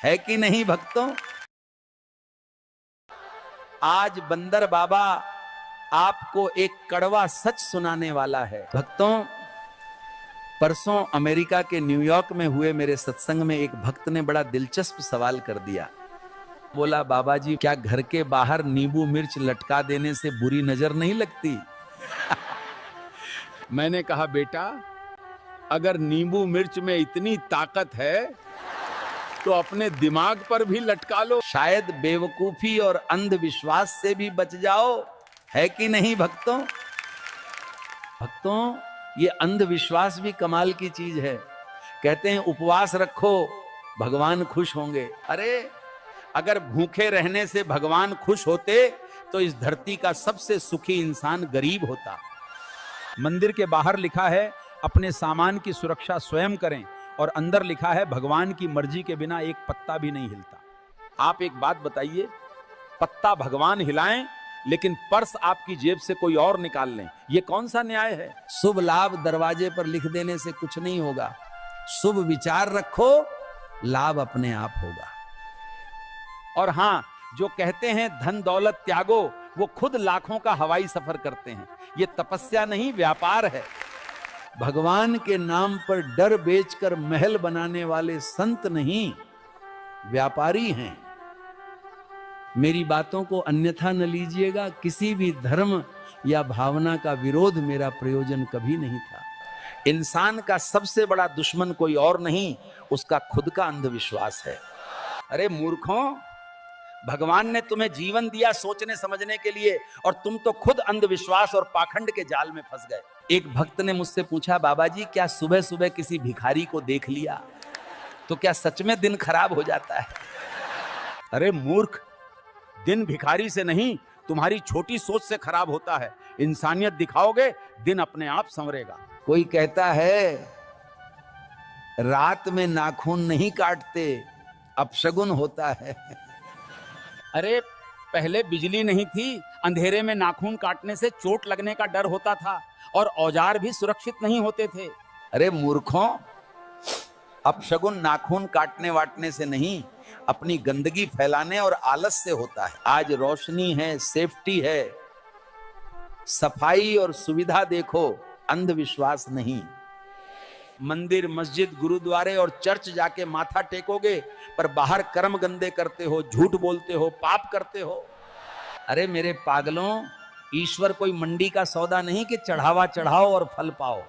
है कि नहीं भक्तों? आज बंदर बाबा आपको एक कड़वा सच सुनाने वाला है। भक्तों, परसों अमेरिका के न्यूयॉर्क में हुए मेरे सत्संग में एक भक्त ने बड़ा दिलचस्प सवाल कर दिया। बोला, बाबा जी, क्या घर के बाहर नींबू मिर्च लटका देने से बुरी नजर नहीं लगती? मैंने कहा, बेटा, अगर नींबू मिर्च में इतनी ताकत है तो अपने दिमाग पर भी लटका लो, शायद बेवकूफी और अंधविश्वास से भी बच जाओ। है कि नहीं भक्तों? भक्तों, ये अंधविश्वास भी कमाल की चीज है। कहते हैं उपवास रखो, भगवान खुश होंगे। अरे, अगर भूखे रहने से भगवान खुश होते तो इस धरती का सबसे सुखी इंसान गरीब होता। मंदिर के बाहर लिखा है अपने सामान की सुरक्षा स्वयं करें, और अंदर लिखा है भगवान की मर्जी के बिना एक पत्ता भी नहीं हिलता। आप एक बात बताइए, पत्ता भगवान हिलाएं लेकिन पर्स आपकी जेब से कोई और निकाल लें, ये कौन सा न्याय है? शुभ लाभ दरवाजे पर लिख देने से कुछ नहीं होगा। शुभ विचार रखो, लाभ अपने आप होगा। और हां, जो कहते हैं धन दौलत त्यागो, वो खुद लाखों का हवाई सफर करते हैं। ये तपस्या नहीं, व्यापार है। भगवान के नाम पर डर बेचकर महल बनाने वाले संत नहीं, व्यापारी हैं। मेरी बातों को अन्यथा न लीजिएगा। किसी भी धर्म या भावना का विरोध मेरा प्रयोजन कभी नहीं था। इंसान का सबसे बड़ा दुश्मन कोई और नहीं, उसका खुद का अंधविश्वास है। अरे मूर्खों, भगवान ने तुम्हें जीवन दिया सोचने समझने के लिए, और तुम तो खुद अंधविश्वास और पाखंड के जाल में फंस गए। एक भक्त ने मुझसे पूछा, बाबा जी, क्या सुबह सुबह किसी भिखारी को देख लिया तो क्या सच में दिन खराब हो जाता है? अरे मूर्ख, दिन भिखारी से नहीं, तुम्हारी छोटी सोच से खराब होता है। इंसानियत दिखाओगे, दिन अपने आप संवरेगा। कोई कहता है रात में नाखून नहीं काटते, अपशगुन होता है। अरे, पहले बिजली नहीं थी, अंधेरे में नाखून काटने से चोट लगने का डर होता था, और औजार भी सुरक्षित नहीं होते थे। अरे मूर्खों, अपशगुन नाखून काटने वाटने से नहीं, अपनी गंदगी फैलाने और आलस से होता है। आज रोशनी है, सेफ्टी है, सफाई और सुविधा देखो, अंधविश्वास नहीं। मंदिर, मस्जिद, गुरुद्वारे और चर्च जाके माथा टेकोगे, पर बाहर कर्म गंदे करते हो, झूठ बोलते हो, पाप करते हो। अरे मेरे पागलों, ईश्वर कोई मंडी का सौदा नहीं कि चढ़ावा चढ़ाओ और फल पाओ।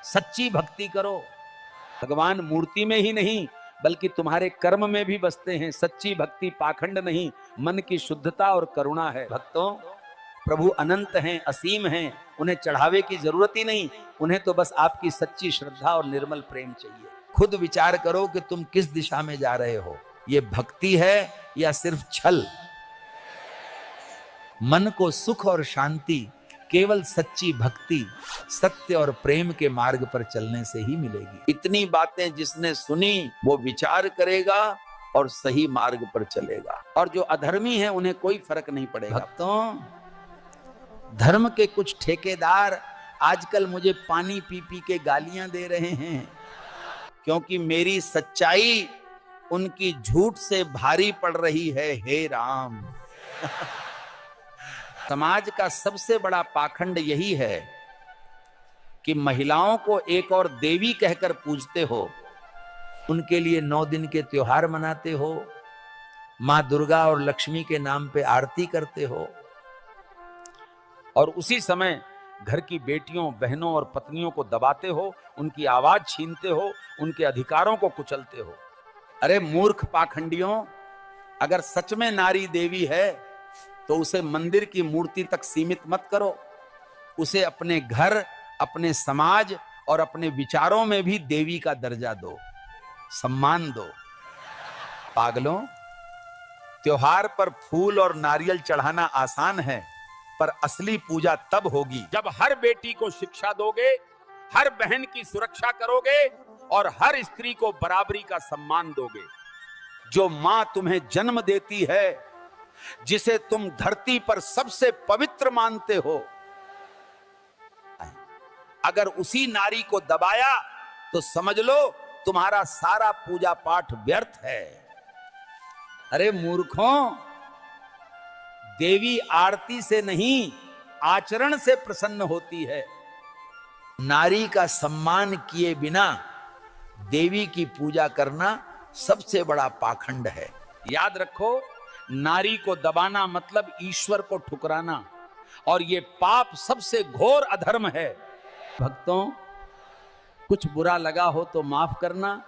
सच्ची भक्ति करो। भगवान मूर्ति में ही नहीं बल्कि तुम्हारे कर्म में भी बसते हैं। सच्ची भक्ति पाखंड नहीं, मन की शुद्धता और करुणा है। भक्तों, प्रभु अनंत हैं, असीम हैं, उन्हें चढ़ावे की जरूरत ही नहीं। उन्हें तो बस आपकी सच्ची श्रद्धा और निर्मल प्रेम चाहिए। खुद विचार करो कि तुम किस दिशा में जा रहे हो। ये भक्ति है या सिर्फ छल? मन को सुख और शांति केवल सच्ची भक्ति, सत्य और प्रेम के मार्ग पर चलने से ही मिलेगी। इतनी बातें जिसने सुनी वो विचार करेगा और सही मार्ग पर चलेगा, और जो अधर्मी है उन्हें कोई फर्क नहीं पड़ेगा। भक्तों, धर्म के कुछ ठेकेदार आजकल मुझे पानी पी पी के गालियां दे रहे हैं, क्योंकि मेरी सच्चाई उनकी झूठ से भारी पड़ रही है। हे राम, समाज का सबसे बड़ा पाखंड यही है कि महिलाओं को एक और देवी कहकर पूजते हो, उनके लिए 9 दिन के त्योहार मनाते हो, मां दुर्गा और लक्ष्मी के नाम पे आरती करते हो, और उसी समय घर की बेटियों, बहनों और पत्नियों को दबाते हो, उनकी आवाज छीनते हो, उनके अधिकारों को कुचलते हो। अरे मूर्ख पाखंडियों, अगर सच में नारी देवी है तो उसे मंदिर की मूर्ति तक सीमित मत करो। उसे अपने घर, अपने समाज और अपने विचारों में भी देवी का दर्जा दो, सम्मान दो। पागलों, त्योहार पर फूल और नारियल चढ़ाना आसान है, पर असली पूजा तब होगी जब हर बेटी को शिक्षा दोगे, हर बहन की सुरक्षा करोगे और हर स्त्री को बराबरी का सम्मान दोगे। जो मां तुम्हें जन्म देती है, जिसे तुम धरती पर सबसे पवित्र मानते हो, अगर उसी नारी को दबाया तो समझ लो तुम्हारा सारा पूजा पाठ व्यर्थ है। अरे मूर्खों, देवी आरती से नहीं आचरण से प्रसन्न होती है। नारी का सम्मान किए बिना देवी की पूजा करना सबसे बड़ा पाखंड है। याद रखो, नारी को दबाना मतलब ईश्वर को ठुकराना, और ये पाप सबसे घोर अधर्म है। भक्तों, कुछ बुरा लगा हो तो माफ करना।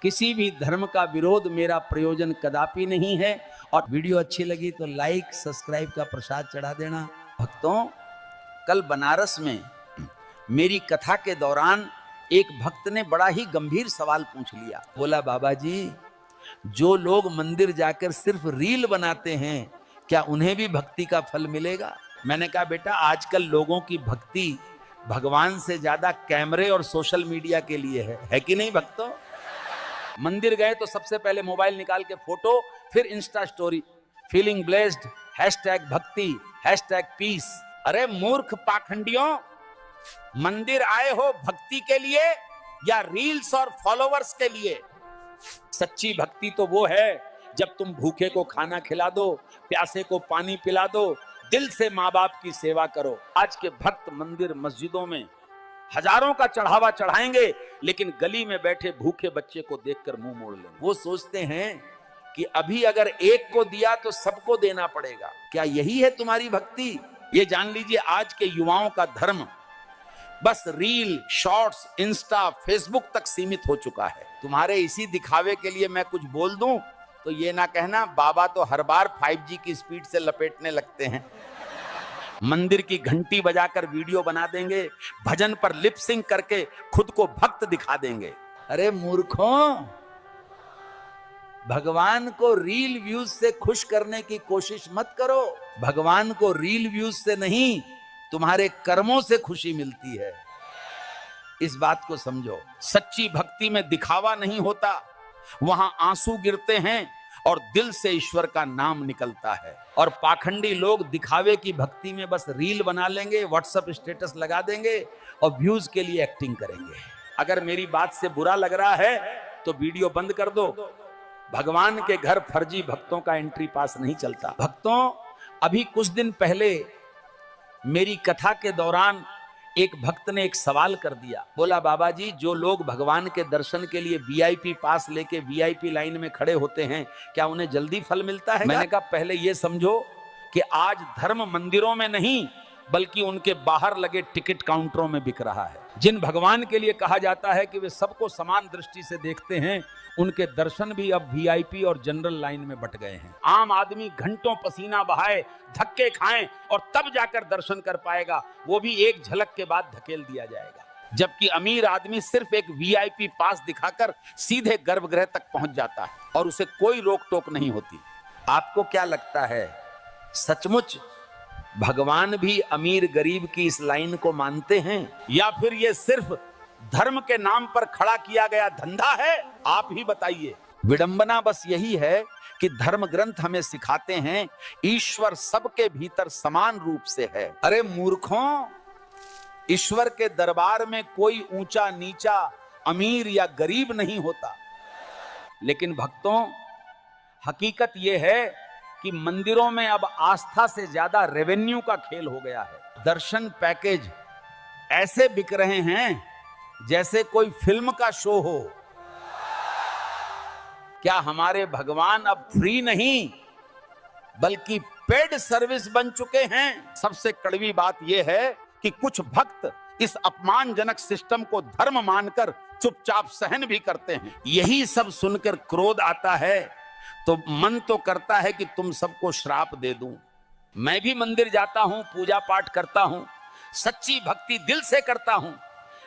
किसी भी धर्म का विरोध मेरा प्रयोजन कदापि नहीं है। और वीडियो अच्छी लगी तो लाइक सब्सक्राइब का प्रसाद चढ़ा देना। भक्तों, कल बनारस में मेरी कथा के दौरान एक भक्त ने बड़ा ही गंभीर सवाल पूछ लिया। बोला, बाबा जी, जो लोग मंदिर जाकर सिर्फ रील बनाते हैं, क्या उन्हें भी भक्ति का फल मिलेगा? मैंने कहा, बेटा, आजकल लोगों की भक्ति भगवान से ज्यादा कैमरे और सोशल मीडिया के लिए है कि नहीं भक्तों? मंदिर गए तो सबसे पहले मोबाइल निकाल के फोटो, फिर इंस्टा स्टोरी, फीलिंग ब्लेस्ड, #भक्ति, #पीस। अरे मूर्ख पाखंडियों, मंदिर आए हो भक्ति के लिए या रील्स और फॉलोवर्स के लिए? सच्ची भक्ति तो वो है जब तुम भूखे को खाना खिला दो, प्यासे को पानी पिला दो, दिल से माँ बाप की सेवा करो। आज के भक्त मंदिर मस्जिदों में हजारों का चढ़ावा चढ़ाएंगे, लेकिन गली में बैठे भूखे बच्चे को देखकर मुंह मोड़ लेंगे। वो सोचते हैं कि अभी अगर एक को दिया तो सबको देना पड़ेगा। क्या यही है तुम्हारी भक्ति? ये जान लीजिए, आज के युवाओं का धर्म बस रील, शॉर्ट्स, इंस्टा, फेसबुक तक सीमित हो चुका है। तुम्हारे इसी दिखावे के लिए मैं कुछ बोल दूं तो ये ना कहना, बाबा तो हर बार 5G की स्पीड से लपेटने लगते हैं। मंदिर की घंटी बजाकर वीडियो बना देंगे, भजन पर लिप सिंक करके खुद को भक्त दिखा देंगे। अरे मूर्खों, भगवान को रील व्यूज से खुश करने की कोशिश मत करो। भगवान को रील व्यूज से नहीं, तुम्हारे कर्मों से खुशी मिलती है। इस बात को समझो। सच्ची भक्ति में दिखावा नहीं होता, वहां आंसू गिरते हैं और दिल से ईश्वर का नाम निकलता है। और पाखंडी लोग दिखावे की भक्ति में बस रील बना लेंगे, व्हाट्सएप स्टेटस लगा देंगे और व्यूज के लिए एक्टिंग करेंगे। अगर मेरी बात से बुरा लग रहा है तो वीडियो बंद कर दो। भगवान के घर फर्जी भक्तों का एंट्री पास नहीं चलता। भक्तों, अभी कुछ दिन पहले मेरी कथा के दौरान एक भक्त ने एक सवाल कर दिया। बोला, बाबा जी, जो लोग भगवान के दर्शन के लिए VIP पास लेके VIP लाइन में खड़े होते हैं, क्या उन्हें जल्दी फल मिलता है? मैंने कहा, पहले ये समझो कि आज धर्म मंदिरों में नहीं बल्कि उनके बाहर लगे टिकट काउंटरों में बिक रहा है। जिन भगवान के लिए कहा जाता है कि वे सबको समान दृष्टि से देखते हैं, उनके दर्शन भी अब VIP और जनरल लाइन में बट गए हैं। आम आदमी घंटों पसीना बहाए, धक्के खाएं और तब जाकर दर्शन कर पाएगा, वो भी एक झलक के बाद धकेल दिया जाएगा। जबकि अमीर आदमी सिर्फ एक VIP पास दिखाकर सीधे गर्भगृह तक पहुंच जाता है और उसे कोई रोक टोक नहीं होती। आपको क्या लगता है, सचमुच भगवान भी अमीर गरीब की इस लाइन को मानते हैं, या फिर ये सिर्फ धर्म के नाम पर खड़ा किया गया धंधा है? आप ही बताइए। विडंबना बस यही है कि धर्म ग्रंथ हमें सिखाते हैं ईश्वर सबके भीतर समान रूप से है। अरे मूर्खों, ईश्वर के दरबार में कोई ऊंचा नीचा, अमीर या गरीब नहीं होता। लेकिन भक्तों, हकीकत यह है कि मंदिरों में अब आस्था से ज्यादा रेवेन्यू का खेल हो गया है। दर्शन पैकेज ऐसे बिक रहे हैं जैसे कोई फिल्म का शो हो। क्या हमारे भगवान अब फ्री नहीं बल्कि पेड सर्विस बन चुके हैं? सबसे कड़वी बात यह है कि कुछ भक्त इस अपमानजनक सिस्टम को धर्म मानकर चुपचाप सहन भी करते हैं। यही सब सुनकर क्रोध आता है तो मन तो करता है कि तुम सबको श्राप दे दूं। मैं भी मंदिर जाता हूं, पूजा पाठ करता हूं, सच्ची भक्ति दिल से करता हूं,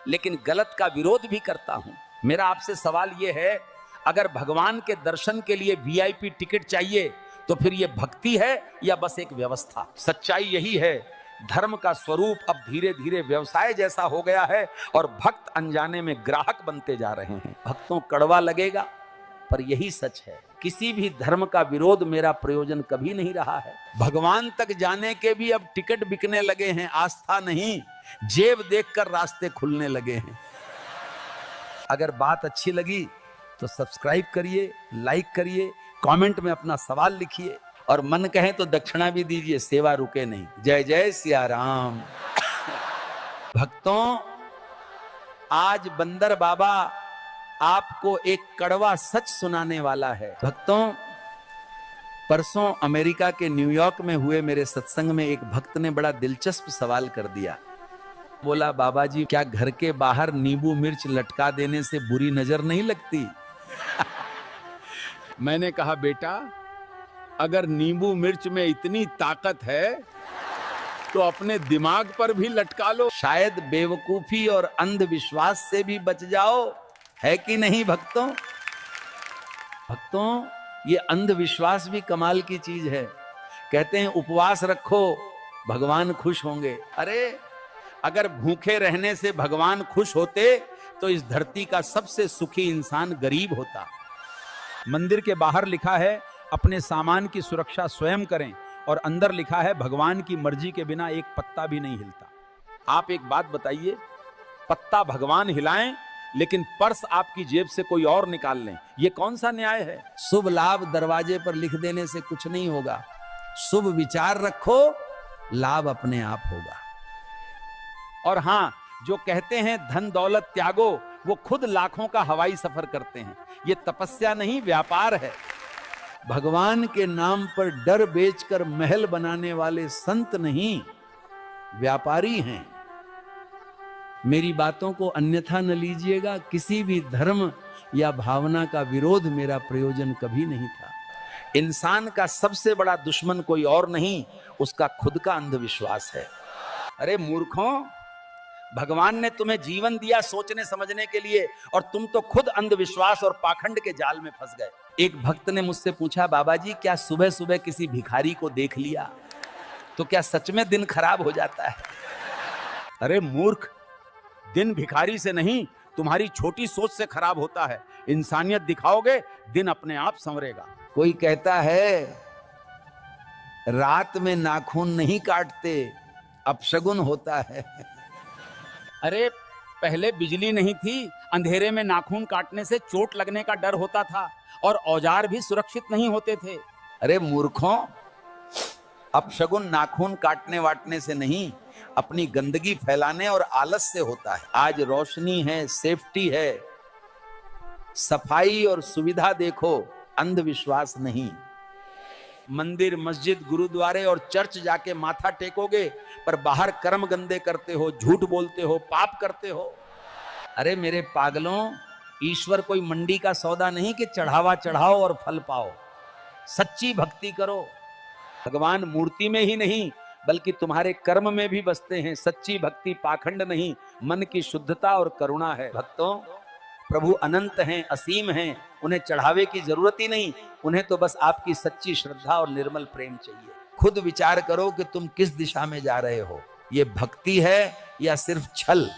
लेकिन गलत का विरोध भी करता हूं। मेरा आपसे सवाल यह है, अगर भगवान के दर्शन के लिए VIP टिकट चाहिए तो फिर यह भक्ति है या बस एक व्यवस्था? सच्चाई यही है, धर्म का स्वरूप अब धीरे धीरे व्यवसाय जैसा हो गया है और भक्त अनजाने में ग्राहक बनते जा रहे हैं। भक्तों, कड़वा लगेगा पर यही सच है। किसी भी धर्म का विरोध मेरा प्रयोजन कभी नहीं रहा है। भगवान तक जाने के भी अब टिकट बिकने लगे हैं, आस्था नहीं, जेब देखकर रास्ते खुलने लगे हैं। अगर बात अच्छी लगी तो सब्सक्राइब करिए, लाइक करिए, कमेंट में अपना सवाल लिखिए और मन कहे तो दक्षिणा भी दीजिए, सेवा रुके नहीं। जय जय सिया राम। भक्तों, आज बंदर बाबा आपको एक कड़वा सच सुनाने वाला है। भक्तों, परसों अमेरिका के न्यूयॉर्क में हुए मेरे सत्संग में एक भक्त ने बड़ा दिलचस्प सवाल कर दिया। बोला, बाबा जी, क्या घर के बाहर नींबू मिर्च लटका देने से बुरी नजर नहीं लगती? मैंने कहा, बेटा, अगर नींबू मिर्च में इतनी ताकत है तो अपने दिमाग पर भी लटका लो, शायद बेवकूफी और अंधविश्वास से भी बच जाओ, है कि नहीं भक्तों? भक्तों, ये अंधविश्वास भी कमाल की चीज है। कहते हैं उपवास रखो, भगवान खुश होंगे। अरे, अगर भूखे रहने से भगवान खुश होते तो इस धरती का सबसे सुखी इंसान गरीब होता। मंदिर के बाहर लिखा है अपने सामान की सुरक्षा स्वयं करें, और अंदर लिखा है भगवान की मर्जी के बिना एक पत्ता भी नहीं हिलता। आप एक बात बताइए, पत्ता भगवान हिलाएं लेकिन पर्स आपकी जेब से कोई और निकाल लें, ये कौन सा न्याय है? शुभ लाभ दरवाजे पर लिख देने से कुछ नहीं होगा। शुभ विचार रखो, लाभ अपने आप होगा। और हां, जो कहते हैं धन दौलत त्यागो, वो खुद लाखों का हवाई सफर करते हैं। ये तपस्या नहीं, व्यापार है। भगवान के नाम पर डर बेचकर महल बनाने वाले संत नहीं, व्यापारी हैं। मेरी बातों को अन्यथा न लीजिएगा। किसी भी धर्म या भावना का विरोध मेरा प्रयोजन कभी नहीं था। इंसान का सबसे बड़ा दुश्मन कोई और नहीं, उसका खुद का अंधविश्वास है। अरे मूर्खों, भगवान ने तुम्हें जीवन दिया सोचने समझने के लिए, और तुम तो खुद अंधविश्वास और पाखंड के जाल में फंस गए। एक भक्त ने मुझसे पूछा, बाबा जी, क्या सुबह सुबह किसी भिखारी को देख लिया तो क्या सच में दिन खराब हो जाता है? अरे मूर्ख, दिन भिखारी से नहीं, तुम्हारी छोटी सोच से खराब होता है। इंसानियत दिखाओगे, दिन अपने आप संवरेगा। कोई कहता है रात में नाखून नहीं काटते, अपशगुन होता है। अरे, पहले बिजली नहीं थी, अंधेरे में नाखून काटने से चोट लगने का डर होता था और औजार भी सुरक्षित नहीं होते थे। अरे मूर्खों, अपशगुन नाखून काटने वाटने से नहीं, अपनी गंदगी फैलाने और आलस से होता है। आज रोशनी है, सेफ्टी है, सफाई और सुविधा देखो, अंधविश्वास नहीं। मंदिर, मस्जिद, गुरुद्वारे और चर्च जाके माथा टेकोगे, पर बाहर कर्म गंदे करते हो, झूठ बोलते हो, पाप करते हो। अरे मेरे पागलों, ईश्वर कोई मंडी का सौदा नहीं कि चढ़ावा चढ़ाओ और फल पाओ। सच्ची भक्ति करो। भगवान मूर्ति में ही नहीं बल्कि तुम्हारे कर्म में भी बसते हैं। सच्ची भक्ति पाखंड नहीं, मन की शुद्धता और करुणा है। भक्तों, प्रभु अनंत हैं, असीम हैं, उन्हें चढ़ावे की जरूरत ही नहीं, उन्हें तो बस आपकी सच्ची श्रद्धा और निर्मल प्रेम चाहिए। खुद विचार करो कि तुम किस दिशा में जा रहे हो। ये भक्ति है या सिर्फ छल?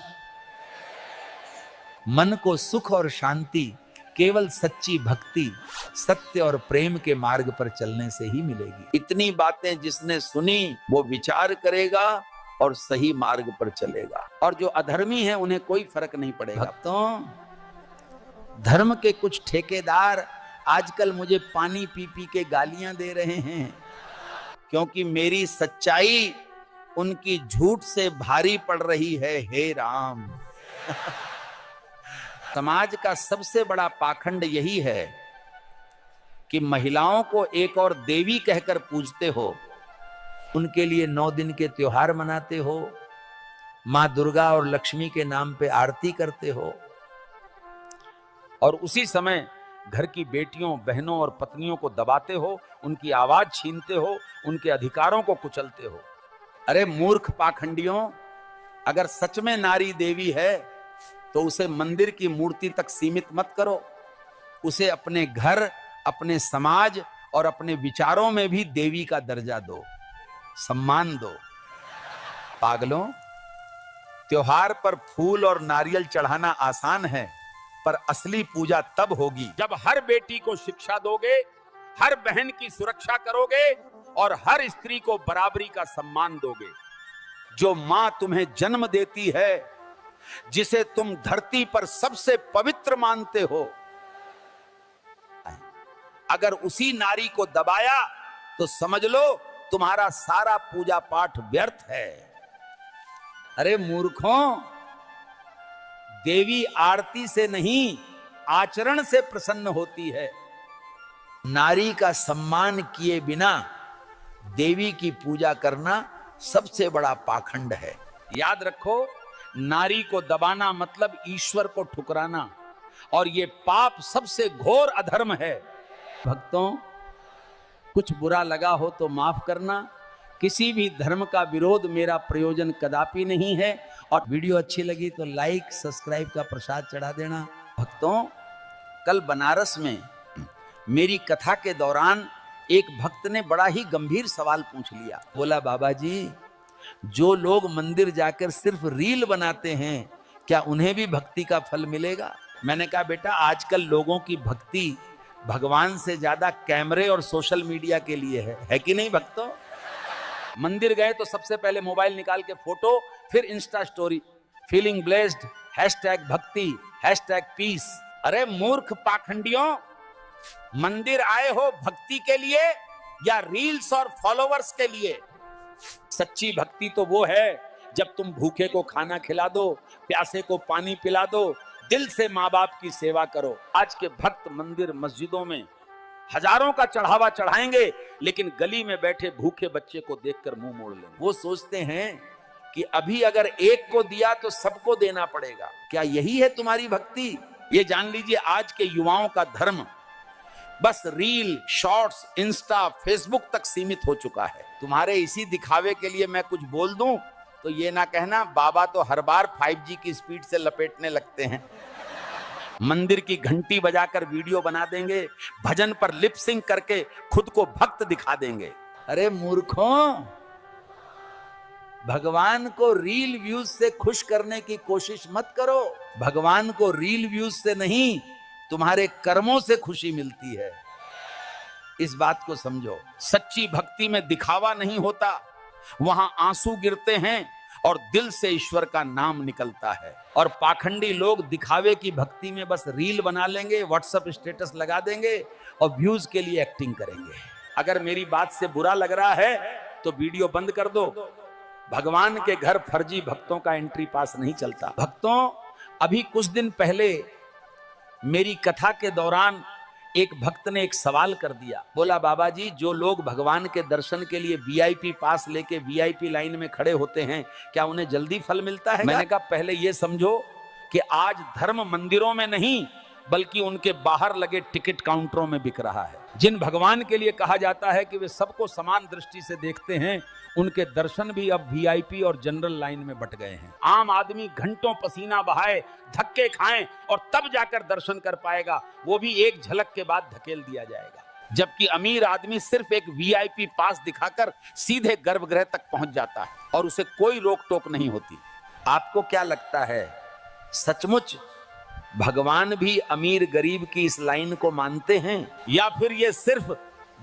मन को सुख और शांति केवल सच्ची भक्ति, सत्य और प्रेम के मार्ग पर चलने से ही मिलेगी। इतनी बातें जिसने सुनी वो विचार करेगा और सही मार्ग पर चलेगा, और जो अधर्मी है उन्हें कोई फर्क नहीं पड़ेगा। भक्तों, धर्म के कुछ ठेकेदार आजकल मुझे पानी पी पी के गालियां दे रहे हैं, क्योंकि मेरी सच्चाई उनकी झूठ से भारी पड़ रही है। हे राम। समाज का सबसे बड़ा पाखंड यही है कि महिलाओं को एक और देवी कहकर पूजते हो, उनके लिए 9 दिन के त्योहार मनाते हो, मां दुर्गा और लक्ष्मी के नाम पे आरती करते हो, और उसी समय घर की बेटियों, बहनों और पत्नियों को दबाते हो, उनकी आवाज छीनते हो, उनके अधिकारों को कुचलते हो। अरे मूर्ख पाखंडियों, अगर सच में नारी देवी है तो उसे मंदिर की मूर्ति तक सीमित मत करो। उसे अपने घर, अपने समाज और अपने विचारों में भी देवी का दर्जा दो, सम्मान दो। पागलों, त्योहार पर फूल और नारियल चढ़ाना आसान है, पर असली पूजा तब होगी जब हर बेटी को शिक्षा दोगे, हर बहन की सुरक्षा करोगे और हर स्त्री को बराबरी का सम्मान दोगे। जो मां तुम्हें जन्म देती है, जिसे तुम धरती पर सबसे पवित्र मानते हो, अगर उसी नारी को दबाया तो समझ लो तुम्हारा सारा पूजा पाठ व्यर्थ है। अरे मूर्खों, देवी आरती से नहीं आचरण से प्रसन्न होती है। नारी का सम्मान किए बिना देवी की पूजा करना सबसे बड़ा पाखंड है। याद रखो, नारी को दबाना मतलब ईश्वर को ठुकराना, और ये पाप सबसे घोर अधर्म है। भक्तों, कुछ बुरा लगा हो तो माफ करना। किसी भी धर्म का विरोध मेरा प्रयोजन कदापि नहीं है। और वीडियो अच्छी लगी तो लाइक सब्सक्राइब का प्रसाद चढ़ा देना। भक्तों, कल बनारस में मेरी कथा के दौरान एक भक्त ने बड़ा ही गंभीर सवाल पूछ लिया। बोला, बाबा जी, जो लोग मंदिर जाकर सिर्फ रील बनाते हैं, क्या उन्हें भी भक्ति का फल मिलेगा? मैंने कहा, बेटा, आजकल लोगों की भक्ति भगवान से ज्यादा कैमरे और सोशल मीडिया के लिए है कि नहीं भक्तों? मंदिर गए तो सबसे पहले मोबाइल निकाल के फोटो, फिर इंस्टा स्टोरी, फीलिंग ब्लेस्ड, #भक्ति, #पीस। अरे मूर्ख पाखंडियों, मंदिर आए हो भक्ति के लिए या रील्स और फॉलोवर्स के लिए? सच्ची भक्ति तो वो है जब तुम भूखे को खाना खिला दो, प्यासे को पानी पिला दो, दिल से माँ बाप की सेवा करो। आज के भक्त मंदिर मस्जिदों में हजारों का चढ़ावा चढ़ाएंगे, लेकिन गली में बैठे भूखे बच्चे को देखकर मुंह मोड़ लेंगे। वो सोचते हैं कि अभी अगर एक को दिया तो सबको देना पड़ेगा। क्या यही है तुम्हारी भक्ति? ये जान लीजिए, आज के युवाओं का धर्म बस रील, शॉर्ट्स, इंस्टा, फेसबुक तक सीमित हो चुका है। तुम्हारे इसी दिखावे के लिए मैं कुछ बोल दूं तो ये ना कहना बाबा तो हर बार 5G की स्पीड से लपेटने लगते हैं। मंदिर की घंटी बजाकर वीडियो बना देंगे, भजन पर लिप सिंक करके खुद को भक्त दिखा देंगे। अरे मूर्खों, भगवान को रील व्यूज से खुश करने की कोशिश मत करो। भगवान को रील व्यूज से नहीं, तुम्हारे कर्मों से खुशी मिलती है। इस बात को समझो। सच्ची भक्ति में दिखावा नहीं होता, वहां आंसू गिरते हैं और दिल से ईश्वर का नाम निकलता है। और पाखंडी लोग दिखावे की भक्ति में बस रील बना लेंगे, व्हाट्सएप स्टेटस लगा देंगे और व्यूज के लिए एक्टिंग करेंगे। अगर मेरी बात से बुरा लग रहा है तो वीडियो बंद कर दो। भगवान के घर फर्जी भक्तों का एंट्री पास नहीं चलता। भक्तों, अभी कुछ दिन पहले मेरी कथा के दौरान एक भक्त ने एक सवाल कर दिया। बोला, बाबा जी, जो लोग भगवान के दर्शन के लिए VIP पास लेके VIP लाइन में खड़े होते हैं, क्या उन्हें जल्दी फल मिलता है? मैंने कहा, पहले ये समझो कि आज धर्म मंदिरों में नहीं बल्कि उनके बाहर लगे टिकट काउंटरों में बिक रहा है। जिन भगवान के लिए कहा जाता है कि वे सबको समान दृष्टि से देखते हैं, उनके दर्शन भी अब VIP और जनरल लाइन में बट गए हैं। आम आदमी घंटों पसीना बहाए, धक्के खाएं और तब जाकर दर्शन कर पाएगा, वो भी एक झलक के बाद धकेल दिया जाएगा। जबकि अमीर आदमी सिर्फ एक VIP पास दिखाकर सीधे गर्भगृह तक पहुंच जाता है और उसे कोई रोक टोक नहीं होती। आपको क्या लगता है, सचमुच भगवान भी अमीर गरीब की इस लाइन को मानते हैं, या फिर ये सिर्फ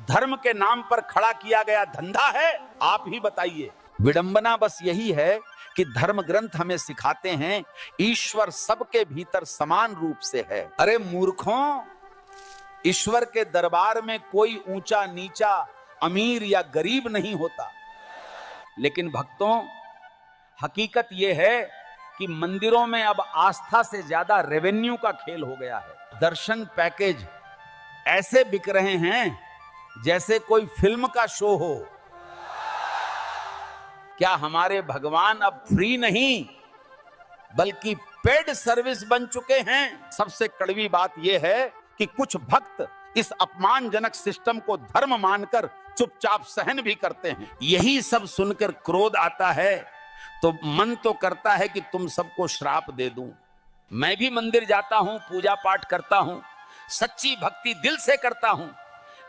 धर्म के नाम पर खड़ा किया गया धंधा है? आप ही बताइए। विडंबना बस यही है कि धर्म ग्रंथ हमें सिखाते हैं ईश्वर सबके भीतर समान रूप से है। अरे मूर्खों, ईश्वर के दरबार में कोई ऊंचा नीचा, अमीर या गरीब नहीं होता। लेकिन भक्तों, हकीकत यह है कि मंदिरों में अब आस्था से ज्यादा रेवेन्यू का खेल हो गया है। दर्शन पैकेज ऐसे बिक रहे हैं जैसे कोई फिल्म का शो हो। क्या हमारे भगवान अब फ्री नहीं बल्कि पेड सर्विस बन चुके हैं? सबसे कड़वी बात यह है कि कुछ भक्त इस अपमानजनक सिस्टम को धर्म मानकर चुपचाप सहन भी करते हैं। यही सब सुनकर क्रोध आता है तो मन तो करता है कि तुम सबको श्राप दे दूं। मैं भी मंदिर जाता हूं, पूजा पाठ करता हूं, सच्ची भक्ति दिल से करता हूं,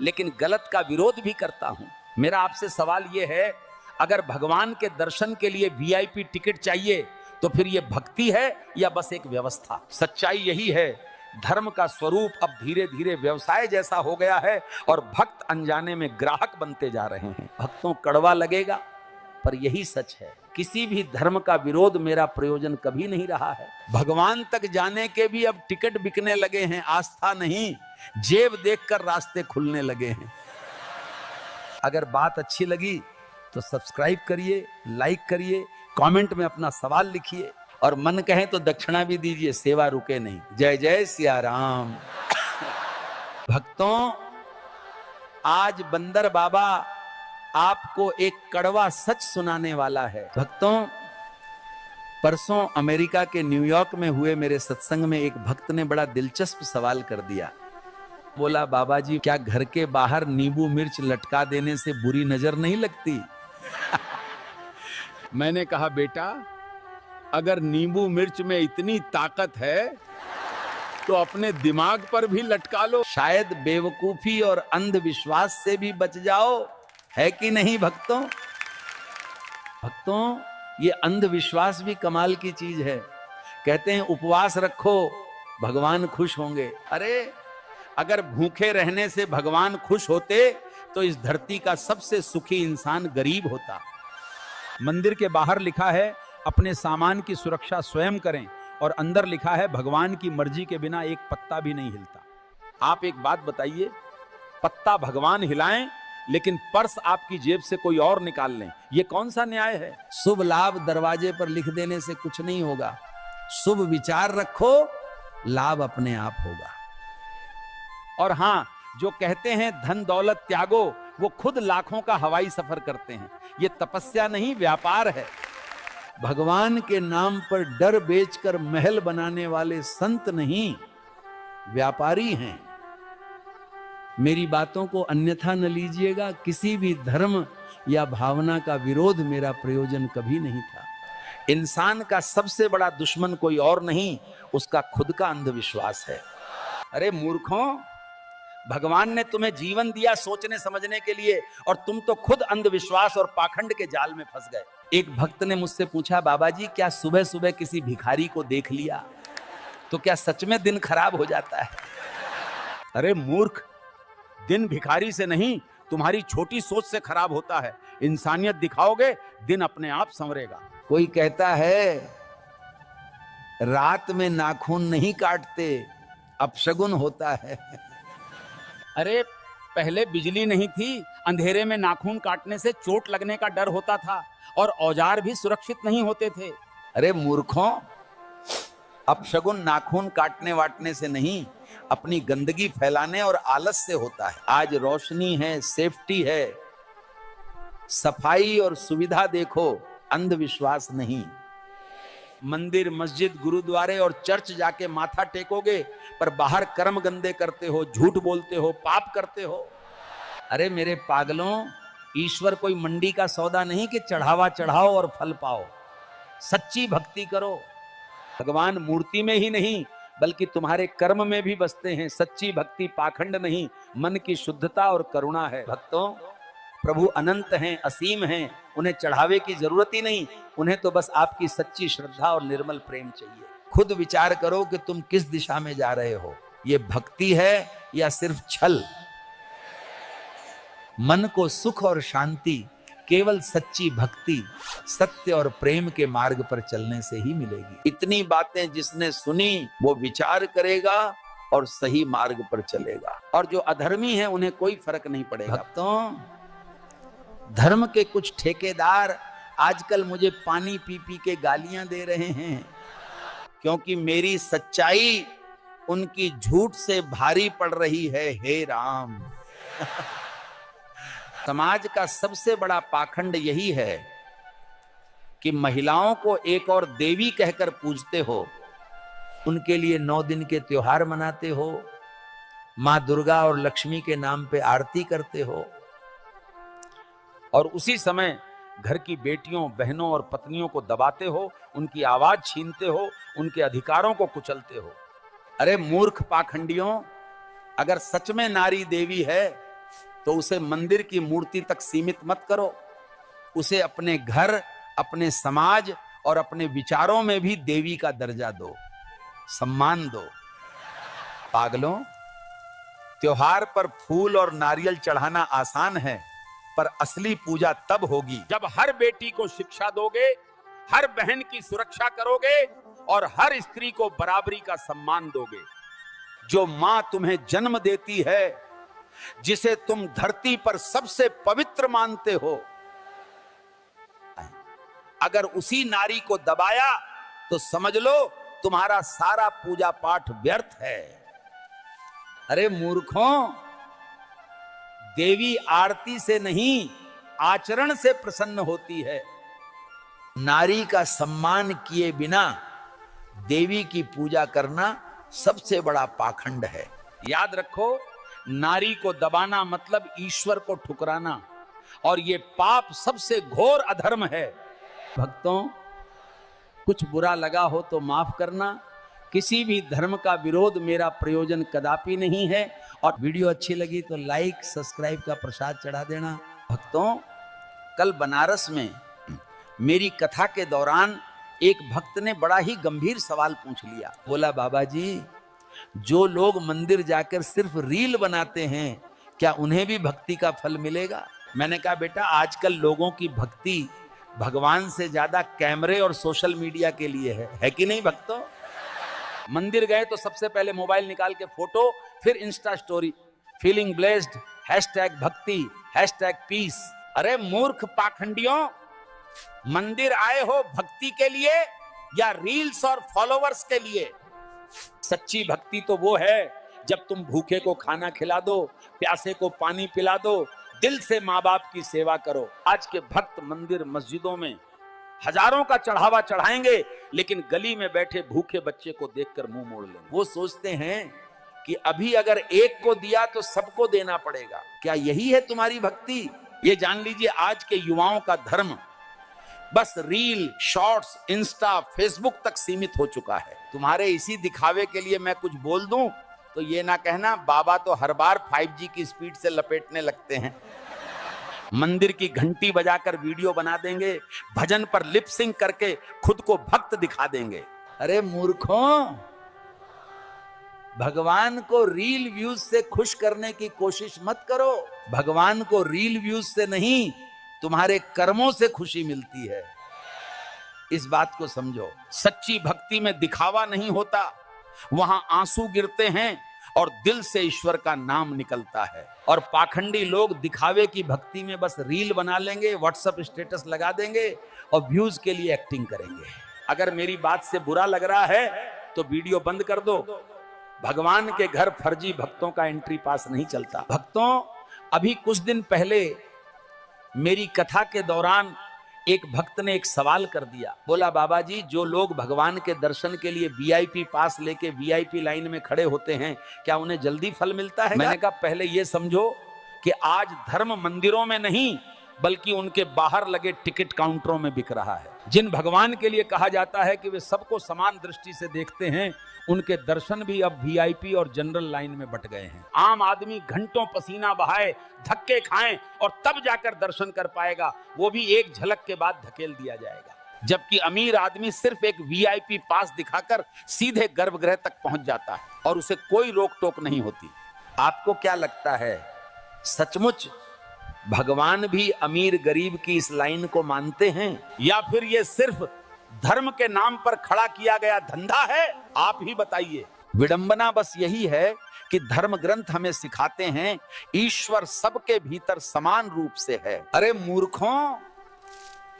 लेकिन गलत का विरोध भी करता हूं। मेरा आपसे सवाल यह है, अगर भगवान के दर्शन के लिए VIP टिकट चाहिए तो फिर यह भक्ति है या बस एक व्यवस्था? सच्चाई यही है, धर्म का स्वरूप अब धीरे धीरे व्यवसाय जैसा हो गया है और भक्त अनजाने में ग्राहक बनते जा रहे हैं। भक्तों, कड़वा लगेगा पर यही सच है। किसी भी धर्म का विरोध मेरा प्रयोजन कभी नहीं रहा है। भगवान तक जाने के भी अब टिकट बिकने लगे हैं, आस्था नहीं, जेब देखकर रास्ते खुलने लगे हैं। अगर बात अच्छी लगी तो सब्सक्राइब करिए, लाइक करिए, कमेंट में अपना सवाल लिखिए और मन कहे तो दक्षिणा भी दीजिए, सेवा रुके नहीं। जय जय सिया राम। भक्तों, आज बंदर बाबा आपको एक कड़वा सच सुनाने वाला है। भक्तों, परसों अमेरिका के न्यूयॉर्क में हुए मेरे सत्संग में एक भक्त ने बड़ा दिलचस्प सवाल कर दिया। बोला, बाबा जी, क्या घर के बाहर नींबू मिर्च लटका देने से बुरी नजर नहीं लगती? मैंने कहा, बेटा, अगर नींबू मिर्च में इतनी ताकत है तो अपने दिमाग पर भी लटका लो, शायद बेवकूफी और अंधविश्वास से भी बच जाओ। है कि नहीं भक्तों? भक्तों, ये अंधविश्वास भी कमाल की चीज है। कहते हैं उपवास रखो, भगवान खुश होंगे। अरे, अगर भूखे रहने से भगवान खुश होते तो इस धरती का सबसे सुखी इंसान गरीब होता। मंदिर के बाहर लिखा है, अपने सामान की सुरक्षा स्वयं करें, और अंदर लिखा है, भगवान की मर्जी के बिना एक पत्ता भी नहीं हिलता। आप एक बात बताइए, पत्ता भगवान हिलाएं लेकिन पर्स आपकी जेब से कोई और निकाल लें, ये कौन सा न्याय है? शुभ लाभ दरवाजे पर लिख देने से कुछ नहीं होगा। शुभ विचार रखो, लाभ अपने आप होगा। और हां, जो कहते हैं धन दौलत त्यागो, वो खुद लाखों का हवाई सफर करते हैं। ये तपस्या नहीं, व्यापार है। भगवान के नाम पर डर बेचकर महल बनाने वाले संत नहीं, व्यापारी हैं। मेरी बातों को अन्यथा न लीजिएगा। किसी भी धर्म या भावना का विरोध मेरा प्रयोजन कभी नहीं था। इंसान का सबसे बड़ा दुश्मन कोई और नहीं, उसका खुद का अंधविश्वास है। अरे मूर्खों, भगवान ने तुम्हें जीवन दिया सोचने समझने के लिए, और तुम तो खुद अंधविश्वास और पाखंड के जाल में फंस गए। एक भक्त ने मुझसे पूछा, बाबा जी, क्या सुबह सुबह किसी भिखारी को देख लिया तो क्या सच में दिन खराब हो जाता है? अरे मूर्ख, दिन भिखारी से नहीं, तुम्हारी छोटी सोच से खराब होता है। इंसानियत दिखाओगे, दिन अपने आप संवरेगा। कोई कहता है रात में नाखून नहीं काटते, अपशगुन होता है। अरे, पहले बिजली नहीं थी, अंधेरे में नाखून काटने से चोट लगने का डर होता था और औजार भी सुरक्षित नहीं होते थे। अरे मूर्खों, अपशगुन नाखून काटने वाटने से नहीं, अपनी गंदगी फैलाने और आलस से होता है। आज रोशनी है, सेफ्टी है, सफाई और सुविधा देखो, अंधविश्वास नहीं। मंदिर, मस्जिद, गुरुद्वारे और चर्च जाके माथा टेकोगे पर बाहर कर्म गंदे करते हो, झूठ बोलते हो, पाप करते हो। अरे मेरे पागलों, ईश्वर कोई मंडी का सौदा नहीं कि चढ़ावा चढ़ाओ और फल पाओ। सच्ची भक्ति करो। भगवान मूर्ति में ही नहीं बल्कि तुम्हारे कर्म में भी बसते हैं। सच्ची भक्ति पाखंड नहीं, मन की शुद्धता और करुणा है। भक्तों, प्रभु अनंत हैं, असीम हैं, उन्हें चढ़ावे की जरूरत ही नहीं, उन्हें तो बस आपकी सच्ची श्रद्धा और निर्मल प्रेम चाहिए। खुद विचार करो कि तुम किस दिशा में जा रहे हो। ये भक्ति है या सिर्फ छल? मन को सुख और शांति केवल सच्ची भक्ति, सत्य और प्रेम के मार्ग पर चलने से ही मिलेगी। इतनी बातें जिसने सुनी वो विचार करेगा और सही मार्ग पर चलेगा, और जो अधर्मी है उन्हें कोई फर्क नहीं पड़ेगा। भक्तों, धर्म के कुछ ठेकेदार आजकल मुझे पानी पी पी के गालियां दे रहे हैं क्योंकि मेरी सच्चाई उनकी झूठ से भारी पड़ रही है। हे राम! समाज का सबसे बड़ा पाखंड यही है कि महिलाओं को एक और देवी कहकर पूजते हो, उनके लिए 9 दिन के त्योहार मनाते हो, मां दुर्गा और लक्ष्मी के नाम पे आरती करते हो, और उसी समय घर की बेटियों, बहनों और पत्नियों को दबाते हो, उनकी आवाज छीनते हो, उनके अधिकारों को कुचलते हो। अरे मूर्ख पाखंडियों, अगर सच में नारी देवी है तो उसे मंदिर की मूर्ति तक सीमित मत करो, उसे अपने घर, अपने समाज और अपने विचारों में भी देवी का दर्जा दो, सम्मान दो। पागलों, त्योहार पर फूल और नारियल चढ़ाना आसान है, पर असली पूजा तब होगी जब हर बेटी को शिक्षा दोगे, हर बहन की सुरक्षा करोगे और हर स्त्री को बराबरी का सम्मान दोगे। जो मां तुम्हें जन्म देती है, जिसे तुम धरती पर सबसे पवित्र मानते हो, अगर उसी नारी को दबाया तो समझ लो तुम्हारा सारा पूजा पाठ व्यर्थ है। अरे मूर्खों, देवी आरती से नहीं आचरण से प्रसन्न होती है। नारी का सम्मान किए बिना देवी की पूजा करना सबसे बड़ा पाखंड है। याद रखो, नारी को दबाना मतलब ईश्वर को ठुकराना, और यह पाप सबसे घोर अधर्म है। भक्तों, कुछ बुरा लगा हो तो माफ करना। किसी भी धर्म का विरोध मेरा प्रयोजन कदापि नहीं है। और वीडियो अच्छी लगी तो लाइक सब्सक्राइब का प्रसाद चढ़ा देना। भक्तों, कल बनारस में मेरी कथा के दौरान एक भक्त ने बड़ा ही गंभीर सवाल पूछ लिया। बोला, बाबा जी, जो लोग मंदिर जाकर सिर्फ रील बनाते हैं, क्या उन्हें भी भक्ति का फल मिलेगा? मैंने कहा, बेटा, आजकल लोगों की भक्ति भगवान से ज्यादा कैमरे और सोशल मीडिया के लिए है कि नहीं भक्तों? मंदिर गए तो सबसे पहले मोबाइल निकाल के फोटो, फिर इंस्टा स्टोरी, फीलिंग ब्लेस्ड, #भक्ति, #पीस। अरे मूर्ख पाखंडियों, मंदिर आए हो भक्ति के लिए या रील्स और फॉलोवर्स के लिए? सच्ची भक्ति तो वो है जब तुम भूखे को खाना खिला दो, प्यासे को पानी पिला दो, दिल से माँ बाप की सेवा करो। आज के भक्त मंदिर मस्जिदों में हजारों का चढ़ावा चढ़ाएंगे, लेकिन गली में बैठे भूखे बच्चे को देखकर मुंह मोड़ लेंगे। वो सोचते हैं कि अभी अगर एक को दिया तो सबको देना पड़ेगा। क्या यही है तुम्हारी भक्ति? ये जान लीजिए, आज के युवाओं का धर्म बस रील, शॉर्ट्स, इंस्टा, फेसबुक तक सीमित हो चुका है। तुम्हारे इसी दिखावे के लिए मैं कुछ बोल दूं तो ये ना कहना बाबा तो हर बार 5G की स्पीड से लपेटने लगते हैं। मंदिर की घंटी बजाकर वीडियो बना देंगे, भजन पर लिप सिंक करके खुद को भक्त दिखा देंगे। अरे मूर्खों, भगवान को रील व्यूज से खुश करने की कोशिश मत करो। भगवान को रील व्यूज से नहीं, तुम्हारे कर्मों से खुशी मिलती है। इस बात को समझो। सच्ची भक्ति में दिखावा नहीं होता, वहां आंसू गिरते हैं और दिल से ईश्वर का नाम निकलता है। और पाखंडी लोग दिखावे की भक्ति में बस रील बना लेंगे, व्हाट्सएप स्टेटस लगा देंगे और व्यूज के लिए एक्टिंग करेंगे। अगर मेरी बात से बुरा लग रहा है तो वीडियो बंद कर दो। भगवान के घर फर्जी भक्तों का एंट्री पास नहीं चलता। भक्तों, अभी कुछ दिन पहले मेरी कथा के दौरान एक भक्त ने एक सवाल कर दिया। बोला, बाबा जी, जो लोग भगवान के दर्शन के लिए VIP पास लेके VIP लाइन में खड़े होते हैं, क्या उन्हें जल्दी फल मिलता है? मैंने कहा, पहले ये समझो कि आज धर्म मंदिरों में नहीं बल्कि उनके बाहर लगे टिकट काउंटरों में बिक रहा है। जिन भगवान के लिए कहा जाता है कि वे सबको समान दृष्टि से देखते हैं, उनके दर्शन भी अब VIP और जनरल लाइन में बट गए हैं। आम आदमी घंटों पसीना बहाए, धक्के खाएं और तब जाकर दर्शन कर पाएगा, वो भी एक झलक के बाद धकेल दिया जाएगा। जबकि अमीर आदमी सिर्फ एक VIP पास दिखाकर सीधे गर्भगृह तक पहुंच जाता है और उसे कोई रोक टोक नहीं होती। आपको क्या लगता है, सचमुच भगवान भी अमीर गरीब की इस लाइन को मानते हैं, या फिर ये सिर्फ धर्म के नाम पर खड़ा किया गया धंधा है? आप ही बताइए। विडंबना बस यही है कि धर्म ग्रंथ हमें सिखाते हैं ईश्वर सबके भीतर समान रूप से है। अरे मूर्खों,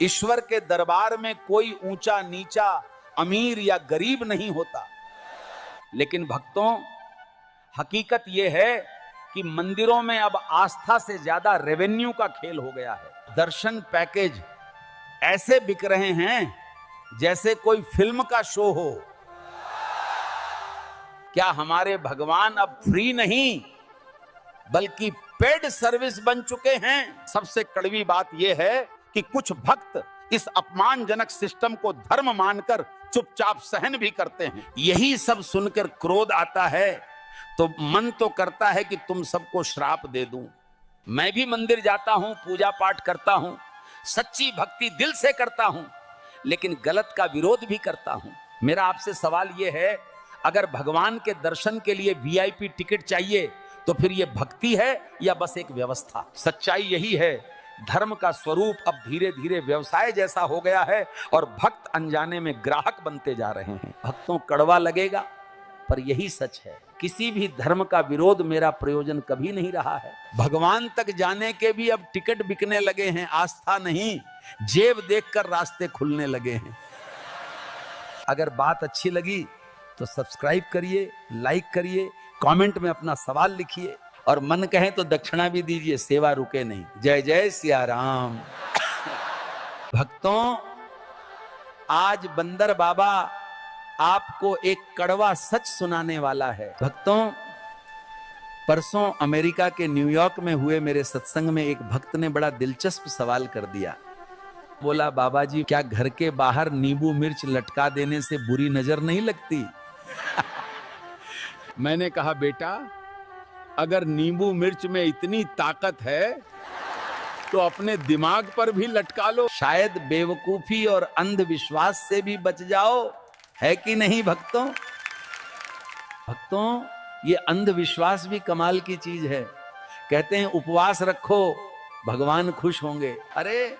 ईश्वर के दरबार में कोई ऊंचा नीचा, अमीर या गरीब नहीं होता। लेकिन भक्तों, हकीकत यह है कि मंदिरों में अब आस्था से ज्यादा रेवेन्यू का खेल हो गया है। दर्शन पैकेज ऐसे बिक रहे हैं जैसे कोई फिल्म का शो हो। क्या हमारे भगवान अब फ्री नहीं बल्कि पेड सर्विस बन चुके हैं? सबसे कड़वी बात यह है कि कुछ भक्त इस अपमानजनक सिस्टम को धर्म मानकर चुपचाप सहन भी करते हैं। यही सब सुनकर क्रोध आता है तो मन तो करता है कि तुम सबको श्राप दे दूं। मैं भी मंदिर जाता हूं, पूजा पाठ करता हूं, सच्ची भक्ति दिल से करता हूं, लेकिन गलत का विरोध भी करता हूं। मेरा आपसे सवाल यह है, अगर भगवान के दर्शन के लिए VIP टिकट चाहिए तो फिर यह भक्ति है या बस एक व्यवस्था? सच्चाई यही है, धर्म का स्वरूप अब धीरे धीरे व्यवसाय जैसा हो गया है और भक्त अनजाने में ग्राहक बनते जा रहे हैं। भक्तों, कड़वा लगेगा पर यही सच है, किसी भी धर्म का विरोध मेरा प्रयोजन कभी नहीं रहा है। भगवान तक जाने के भी अब टिकट बिकने लगे हैं, आस्था नहीं, जेब देखकर रास्ते खुलने लगे हैं। अगर बात अच्छी लगी तो सब्सक्राइब करिए, लाइक करिए, कमेंट में अपना सवाल लिखिए और मन कहे तो दक्षिणा भी दीजिए, सेवा रुके नहीं। जय जय सिया राम। भक्तों, आज बंदर बाबा आपको एक कड़वा सच सुनाने वाला है। भक्तों, परसों अमेरिका के न्यूयॉर्क में हुए मेरे सत्संग में एक भक्त ने बड़ा दिलचस्प सवाल कर दिया। बोला, बाबा जी, क्या घर के बाहर नींबू मिर्च लटका देने से बुरी नजर नहीं लगती? मैंने कहा, बेटा, अगर नींबू मिर्च में इतनी ताकत है तो अपने दिमाग पर भी लटका लो, शायद बेवकूफी और अंधविश्वास से भी बच जाओ, है कि नहीं भक्तों? भक्तों, ये अंधविश्वास भी कमाल की चीज है। कहते हैं उपवास रखो, भगवान खुश होंगे। अरे,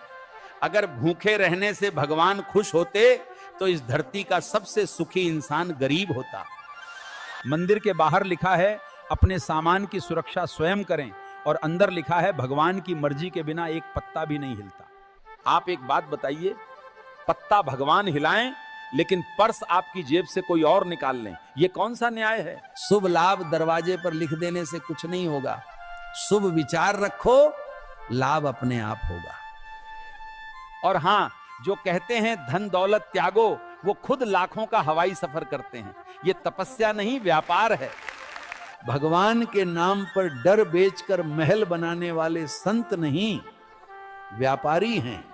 अगर भूखे रहने से भगवान खुश होते तो इस धरती का सबसे सुखी इंसान गरीब होता। मंदिर के बाहर लिखा है, अपने सामान की सुरक्षा स्वयं करें, और अंदर लिखा है, भगवान की मर्जी के बिना एक पत्ता भी नहीं हिलता। आप एक बात बताइए, पत्ता भगवान हिलाएं लेकिन पर्स आपकी जेब से कोई और निकाल लें, ये कौन सा न्याय है? शुभ लाभ दरवाजे पर लिख देने से कुछ नहीं होगा। शुभ विचार रखो, लाभ अपने आप होगा। और हां, जो कहते हैं धन दौलत त्यागो, वो खुद लाखों का हवाई सफर करते हैं। ये तपस्या नहीं, व्यापार है। भगवान के नाम पर डर बेचकर महल बनाने वाले संत नहीं, व्यापारी हैं।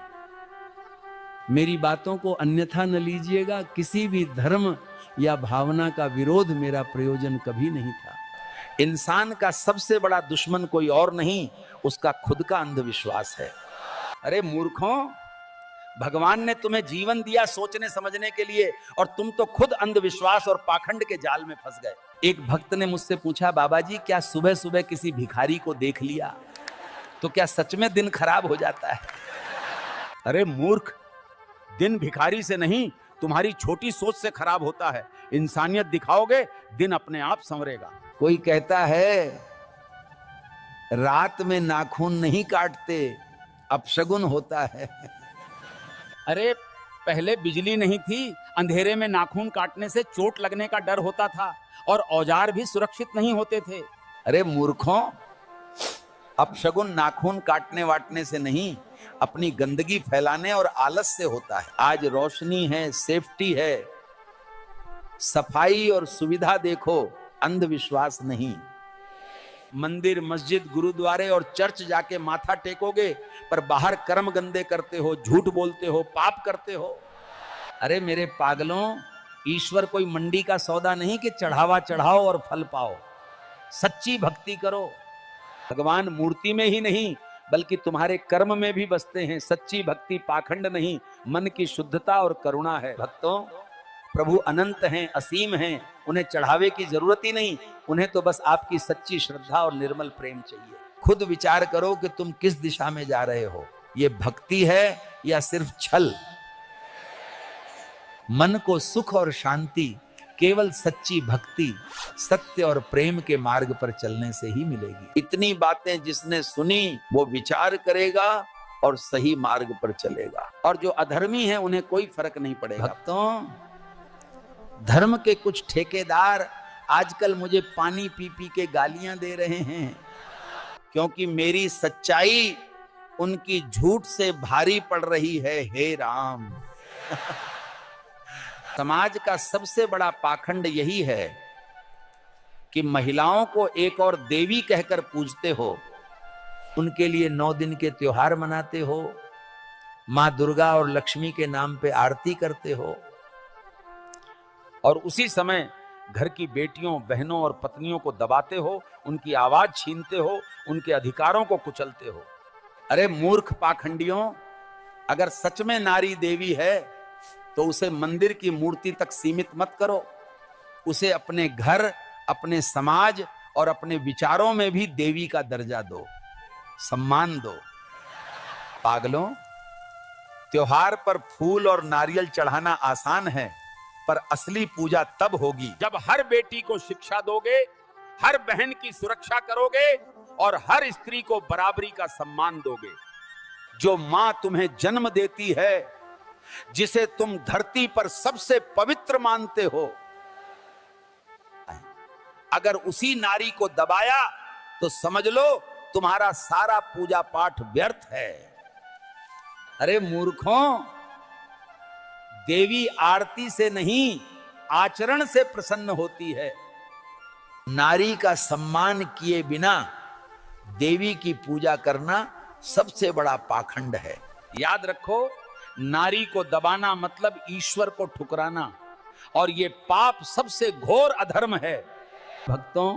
मेरी बातों को अन्यथा न लीजिएगा, किसी भी धर्म या भावना का विरोध मेरा प्रयोजन कभी नहीं था। इंसान का सबसे बड़ा दुश्मन कोई और नहीं, उसका खुद का अंधविश्वास है। अरे मूर्खों, भगवान ने तुम्हें जीवन दिया सोचने समझने के लिए, और तुम तो खुद अंधविश्वास और पाखंड के जाल में फंस गए। एक भक्त ने मुझसे पूछा, बाबा जी, क्या सुबह सुबह किसी भिखारी को देख लिया तो क्या सच में दिन खराब हो जाता है? अरे मूर्ख, दिन भिखारी से नहीं, तुम्हारी छोटी सोच से खराब होता है। इंसानियत दिखाओगे, दिन अपने आप संवरेगा। कोई कहता है रात में नाखून नहीं काटते, अपशगुन होता है। अरे, पहले बिजली नहीं थी, अंधेरे में नाखून काटने से चोट लगने का डर होता था और औजार भी सुरक्षित नहीं होते थे। अरे मूर्खों, अपशगुन नाखून काटने वाटने से नहीं, अपनी गंदगी फैलाने और आलस से होता है। आज रोशनी है, सेफ्टी है, सफाई और सुविधा देखो, अंधविश्वास नहीं। मंदिर, मस्जिद, गुरुद्वारे और चर्च जाके माथा टेकोगे, पर बाहर कर्म गंदे करते हो, झूठ बोलते हो, पाप करते हो। अरे मेरे पागलों, ईश्वर कोई मंडी का सौदा नहीं कि चढ़ावा चढ़ाओ और फल पाओ। सच्ची भक्ति करो। भगवान मूर्ति में ही नहीं बल्कि तुम्हारे कर्म में भी बसते हैं। सच्ची भक्ति पाखंड नहीं, मन की शुद्धता और करुणा है। भक्तों, प्रभु अनंत हैं, असीम हैं, उन्हें चढ़ावे की जरूरत ही नहीं, उन्हें तो बस आपकी सच्ची श्रद्धा और निर्मल प्रेम चाहिए। खुद विचार करो कि तुम किस दिशा में जा रहे हो। ये भक्ति है या सिर्फ छल? मन को सुख और शांति केवल सच्ची भक्ति, सत्य और प्रेम के मार्ग पर चलने से ही मिलेगी। इतनी बातें जिसने सुनी वो विचार करेगा और सही मार्ग पर चलेगा, और जो अधर्मी है उन्हें कोई फर्क नहीं पड़ेगा। भक्तों, धर्म के कुछ ठेकेदार आजकल मुझे पानी पी पी के गालियां दे रहे हैं, क्योंकि मेरी सच्चाई उनकी झूठ से भारी पड़ रही है। हे राम, समाज का सबसे बड़ा पाखंड यही है कि महिलाओं को एक और देवी कहकर पूजते हो, उनके लिए 9 दिन के त्योहार मनाते हो, मां दुर्गा और लक्ष्मी के नाम पे आरती करते हो, और उसी समय घर की बेटियों, बहनों और पत्नियों को दबाते हो, उनकी आवाज छीनते हो, उनके अधिकारों को कुचलते हो। अरे मूर्ख पाखंडियों, अगर सच में नारी देवी है तो उसे मंदिर की मूर्ति तक सीमित मत करो, उसे अपने घर, अपने समाज और अपने विचारों में भी देवी का दर्जा दो, सम्मान दो। पागलों, त्योहार पर फूल और नारियल चढ़ाना आसान है, पर असली पूजा तब होगी जब हर बेटी को शिक्षा दोगे, हर बहन की सुरक्षा करोगे और हर स्त्री को बराबरी का सम्मान दोगे। जो मां तुम्हें जन्म देती है, जिसे तुम धरती पर सबसे पवित्र मानते हो, अगर उसी नारी को दबाया तो समझ लो तुम्हारा सारा पूजा पाठ व्यर्थ है। अरे मूर्खों, देवी आरती से नहीं आचरण से प्रसन्न होती है। नारी का सम्मान किए बिना देवी की पूजा करना सबसे बड़ा पाखंड है। याद रखो, नारी को दबाना मतलब ईश्वर को ठुकराना, और यह पाप सबसे घोर अधर्म है। भक्तों,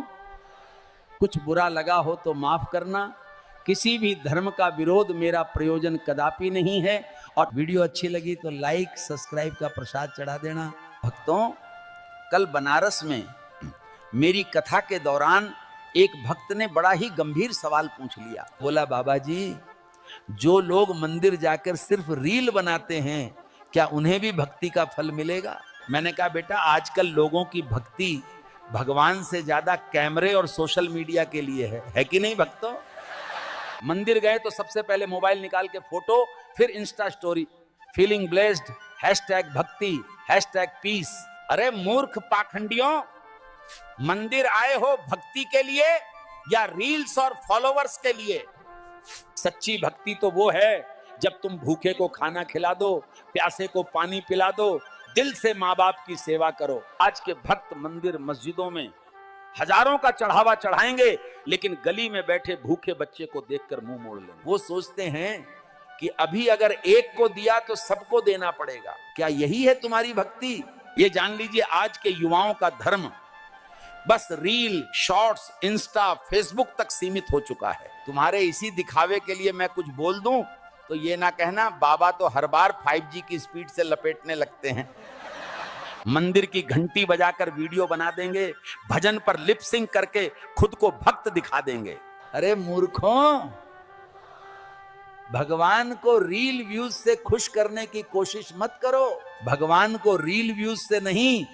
कुछ बुरा लगा हो तो माफ करना। किसी भी धर्म का विरोध मेरा प्रयोजन कदापि नहीं है। और वीडियो अच्छी लगी तो लाइक सब्सक्राइब का प्रसाद चढ़ा देना। भक्तों, कल बनारस में मेरी कथा के दौरान एक भक्त ने बड़ा ही गंभीर सवाल पूछ लिया। बोला, बाबा जी, जो लोग मंदिर जाकर सिर्फ रील बनाते हैं, क्या उन्हें भी भक्ति का फल मिलेगा? मैंने कहा, बेटा, आजकल लोगों की भक्ति भगवान से ज्यादा कैमरे और सोशल मीडिया के लिए है कि नहीं भक्तों? मंदिर गए तो सबसे पहले मोबाइल निकाल के फोटो, फिर इंस्टा स्टोरी, फीलिंग ब्लेस्ड, #भक्ति, #पीस। अरे मूर्ख पाखंडियों, मंदिर आए हो भक्ति के लिए या रील्स और फॉलोवर्स के लिए? सच्ची भक्ति तो वो है जब तुम भूखे को खाना खिला दो, प्यासे को पानी पिला दो, दिल से माँ बाप की सेवा करो। आज के भक्त मंदिर मस्जिदों में हजारों का चढ़ावा चढ़ाएंगे, लेकिन गली में बैठे भूखे बच्चे को देखकर मुंह मोड़ लेंगे। वो सोचते हैं कि अभी अगर एक को दिया तो सबको देना पड़ेगा। क्या यही है तुम्हारी भक्ति? ये जान लीजिए, आज के युवाओं का धर्म बस रील, शॉर्ट्स, इंस्टा, फेसबुक तक सीमित हो चुका है। तुम्हारे इसी दिखावे के लिए मैं कुछ बोल दूं तो ये ना कहना, बाबा तो हर बार 5G की स्पीड से लपेटने लगते हैं। मंदिर की घंटी बजाकर वीडियो बना देंगे, भजन पर लिप सिंक करके खुद को भक्त दिखा देंगे। अरे मूर्खों, भगवान को रील व्यूज से खुश करने की कोशिश मत करो। भगवान को रील व्यूज से नहीं,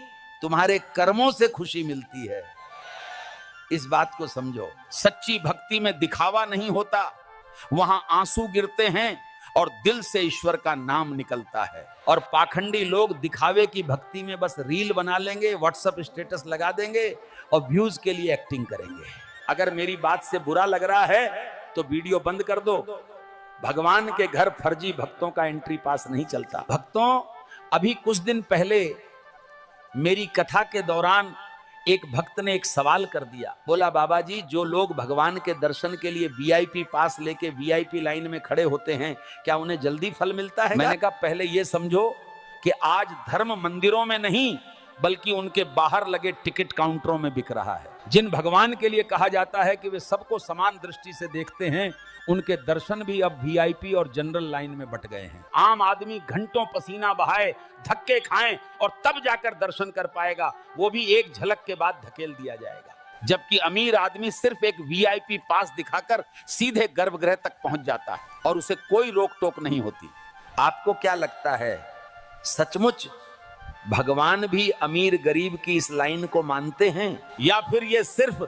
तुम्हारे कर्मों से खुशी मिलती है। इस बात को समझो। सच्ची भक्ति में दिखावा नहीं होता, वहां आंसू गिरते हैं और दिल से ईश्वर का नाम निकलता है। और पाखंडी लोग दिखावे की भक्ति में बस रील बना लेंगे, व्हाट्सएप स्टेटस लगा देंगे और व्यूज के लिए एक्टिंग करेंगे। अगर मेरी बात से बुरा लग रहा है तो वीडियो बंद कर दो। भगवान के घर फर्जी भक्तों का एंट्री पास नहीं चलता। भक्तों, अभी कुछ दिन पहले मेरी कथा के दौरान एक भक्त ने एक सवाल कर दिया। बोला, बाबा जी, जो लोग भगवान के दर्शन के लिए VIP पास लेके VIP लाइन में खड़े होते हैं, क्या उन्हें जल्दी फल मिलता है? मैंने कहा, पहले ये समझो कि आज धर्म मंदिरों में नहीं बल्कि उनके बाहर लगे टिकट काउंटरों में बिक रहा है। जिन भगवान के लिए कहा जाता है कि वे सबको समान दृष्टि से देखते हैं, उनके दर्शन भी अब VIP और जनरल लाइन में बट गए हैं। आम आदमी घंटों पसीना बहाए, धक्के खाएं और तब जाकर दर्शन कर पाएगा, वो भी एक झलक के बाद धकेल दिया जाएगा। जबकि अमीर आदमी सिर्फ एक VIP पास दिखाकर सीधे गर्भगृह तक पहुंच जाता है और उसे कोई रोक टोक नहीं होती। आपको क्या लगता है, सचमुच भगवान भी अमीर गरीब की इस लाइन को मानते हैं, या फिर ये सिर्फ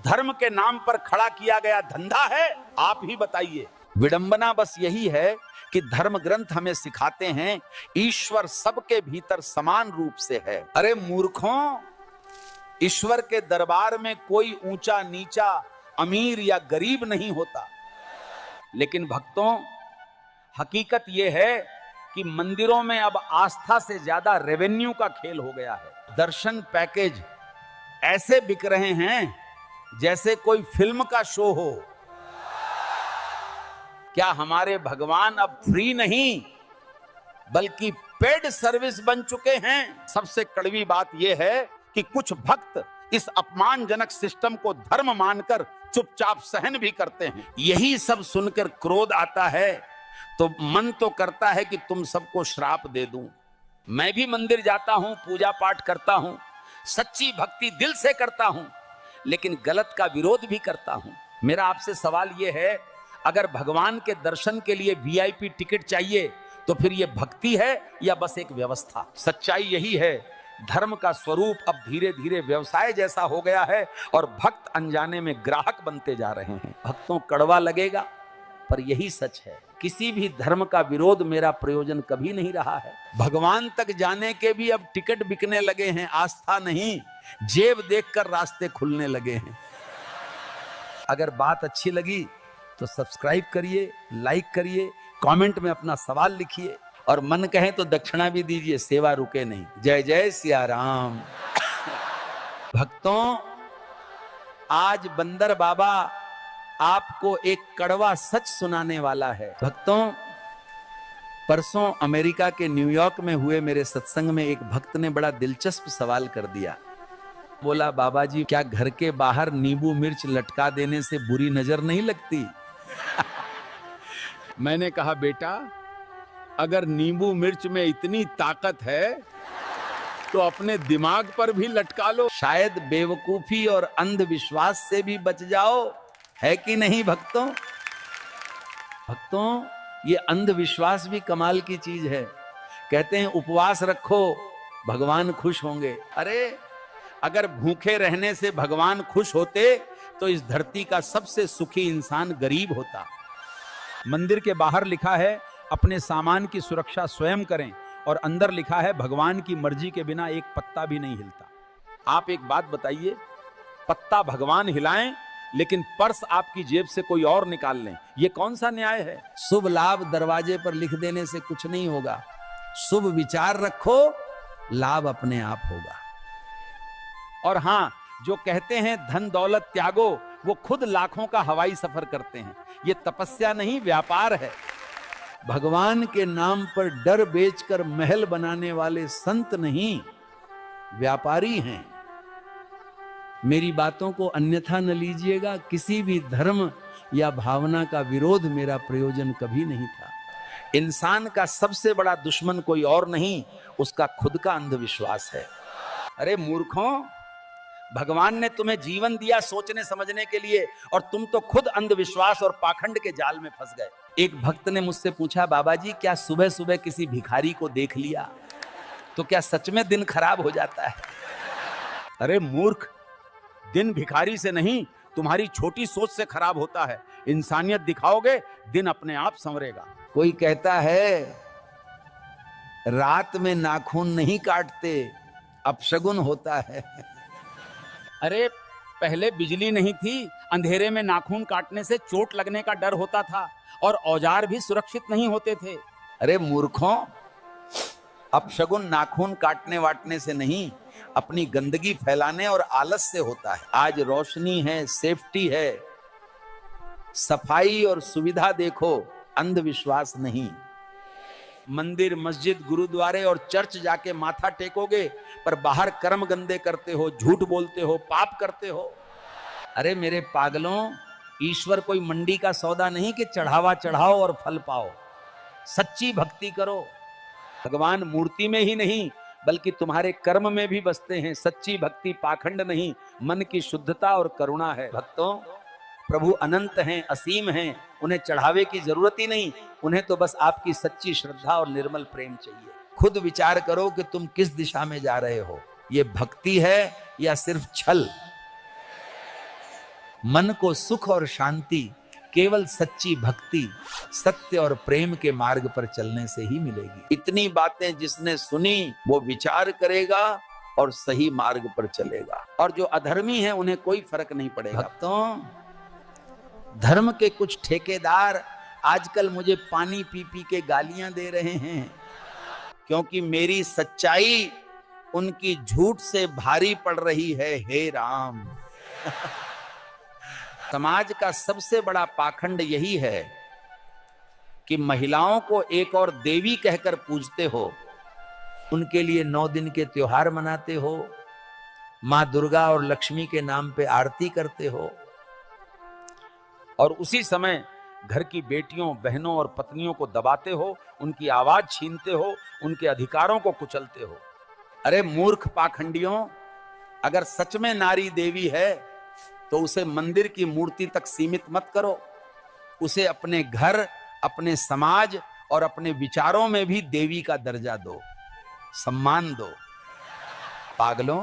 धर्म के नाम पर खड़ा किया गया धंधा है? आप ही बताइए। विडंबना बस यही है कि धर्म ग्रंथ हमें सिखाते हैं ईश्वर सबके भीतर समान रूप से है। अरे मूर्खों, ईश्वर के दरबार में कोई ऊंचा नीचा, अमीर या गरीब नहीं होता। लेकिन भक्तों, हकीकत यह है कि मंदिरों में अब आस्था से ज्यादा रेवेन्यू का खेल हो गया है। दर्शन पैकेज ऐसे बिक रहे हैं जैसे कोई फिल्म का शो हो। क्या हमारे भगवान अब फ्री नहीं बल्कि पेड सर्विस बन चुके हैं? सबसे कड़वी बात यह है कि कुछ भक्त इस अपमानजनक सिस्टम को धर्म मानकर चुपचाप सहन भी करते हैं। यही सब सुनकर क्रोध आता है तो मन तो करता है कि तुम सबको श्राप दे दूं। मैं भी मंदिर जाता हूं, पूजा पाठ करता हूं, सच्ची भक्ति दिल से करता हूं, लेकिन गलत का विरोध भी करता हूं। मेरा आपसे सवाल यह है, अगर भगवान के दर्शन के लिए VIP टिकट चाहिए तो फिर यह भक्ति है या बस एक व्यवस्था? सच्चाई यही है धर्म का स्वरूप अब धीरे धीरे व्यवसाय जैसा हो गया है और भक्त अनजाने में ग्राहक बनते जा रहे हैं। भक्तों कड़वा लगेगा, पर यही सच है। किसी भी धर्म का विरोध मेरा प्रयोजन कभी नहीं रहा है। भगवान तक जाने के भी अब टिकट बिकने लगे हैं, आस्था नहीं, जेब देखकर रास्ते खुलने लगे हैं। अगर बात अच्छी लगी तो सब्सक्राइब करिए, लाइक करिए, कमेंट में अपना सवाल लिखिए और मन कहे तो दक्षिणा भी दीजिए, सेवा रुके नहीं। जय जय सिया राम। भक्तों, आज बंदर बाबा आपको एक कड़वा सच सुनाने वाला है। भक्तों, परसों अमेरिका के न्यूयॉर्क में हुए मेरे सत्संग में एक भक्त ने बड़ा दिलचस्प सवाल कर दिया। बोला, बाबा जी क्या घर के बाहर नींबू मिर्च लटका देने से बुरी नजर नहीं लगती? मैंने कहा, बेटा अगर नींबू मिर्च में इतनी ताकत है तो अपने दिमाग पर भी लटका लो, शायद बेवकूफी और अंधविश्वास से भी बच जाओ, है कि नहीं भक्तों? भक्तों, ये अंधविश्वास भी कमाल की चीज है। कहते हैं उपवास रखो, भगवान खुश होंगे। अरे अगर भूखे रहने से भगवान खुश होते तो इस धरती का सबसे सुखी इंसान गरीब होता। मंदिर के बाहर लिखा है अपने सामान की सुरक्षा स्वयं करें और अंदर लिखा है भगवान की मर्जी के बिना एक पत्ता भी नहीं हिलता। आप एक बात बताइए, पत्ता भगवान हिलाएं लेकिन पर्स आपकी जेब से कोई और निकाल लें, ये कौन सा न्याय है? शुभ लाभ दरवाजे पर लिख देने से कुछ नहीं होगा। शुभ विचार रखो, लाभ अपने आप होगा। और हां, जो कहते हैं धन दौलत त्यागो, वो खुद लाखों का हवाई सफर करते हैं। ये तपस्या नहीं, व्यापार है। भगवान के नाम पर डर बेचकर महल बनाने वाले संत नहीं, व्यापारी हैं। मेरी बातों को अन्यथा न लीजिएगा। किसी भी धर्म या भावना का विरोध मेरा प्रयोजन कभी नहीं था। इंसान का सबसे बड़ा दुश्मन कोई और नहीं, उसका खुद का अंधविश्वास है। अरे मूर्खों, भगवान ने तुम्हें जीवन दिया सोचने समझने के लिए और तुम तो खुद अंधविश्वास और पाखंड के जाल में फंस गए। एक भक्त ने मुझसे पूछा, बाबा जी क्या सुबह सुबह किसी भिखारी को देख लिया तो क्या सच में दिन खराब हो जाता है? अरे मूर्ख, दिन भिखारी से नहीं, तुम्हारी छोटी सोच से खराब होता है। इंसानियत दिखाओगे, दिन अपने आप संवरेगा। कोई कहता है रात में नाखून नहीं काटते, अपशगुन होता है। अरे पहले बिजली नहीं थी, अंधेरे में नाखून काटने से चोट लगने का डर होता था और औजार भी सुरक्षित नहीं होते थे। अरे मूर्खों, अपशगुन नाखून काटने वाटने से नहीं, अपनी गंदगी फैलाने और आलस से होता है। आज रोशनी है, सेफ्टी है, सफाई और सुविधा देखो, अंधविश्वास नहीं। मंदिर, मस्जिद, गुरुद्वारे और चर्च जाके माथा टेकोगे पर बाहर कर्म गंदे करते हो, झूठ बोलते हो, पाप करते हो। अरे मेरे पागलों, ईश्वर कोई मंडी का सौदा नहीं कि चढ़ावा चढ़ाओ और फल पाओ। सच्ची भक्ति करो। भगवान मूर्ति में ही नहीं बल्कि तुम्हारे कर्म में भी बसते हैं। सच्ची भक्ति पाखंड नहीं, मन की शुद्धता और करुणा है। भक्तों, प्रभु अनंत हैं, असीम हैं, उन्हें चढ़ावे की जरूरत ही नहीं, उन्हें तो बस आपकी सच्ची श्रद्धा और निर्मल प्रेम चाहिए। खुद विचार करो कि तुम किस दिशा में जा रहे हो। ये भक्ति है या सिर्फ छल? मन को सुख और शांति केवल सच्ची भक्ति, सत्य और प्रेम के मार्ग पर चलने से ही मिलेगी। इतनी बातें जिसने सुनी वो विचार करेगा और सही मार्ग पर चलेगा, और जो अधर्मी है उन्हें कोई फर्क नहीं पड़ेगा। भक्तों, धर्म के कुछ ठेकेदार आजकल मुझे पानी पी पी के गालियां दे रहे हैं क्योंकि मेरी सच्चाई उनकी झूठ से भारी पड़ रही है। हे राम, समाज का सबसे बड़ा पाखंड यही है कि महिलाओं को एक और देवी कहकर पूजते हो, उनके लिए 9 दिन के त्योहार मनाते हो, मां दुर्गा और लक्ष्मी के नाम पे आरती करते हो, और उसी समय घर की बेटियों, बहनों और पत्नियों को दबाते हो, उनकी आवाज छीनते हो, उनके अधिकारों को कुचलते हो। अरे मूर्ख पाखंडियों, अगर सच में नारी देवी है तो उसे मंदिर की मूर्ति तक सीमित मत करो, उसे अपने घर, अपने समाज और अपने विचारों में भी देवी का दर्जा दो, सम्मान दो। पागलों,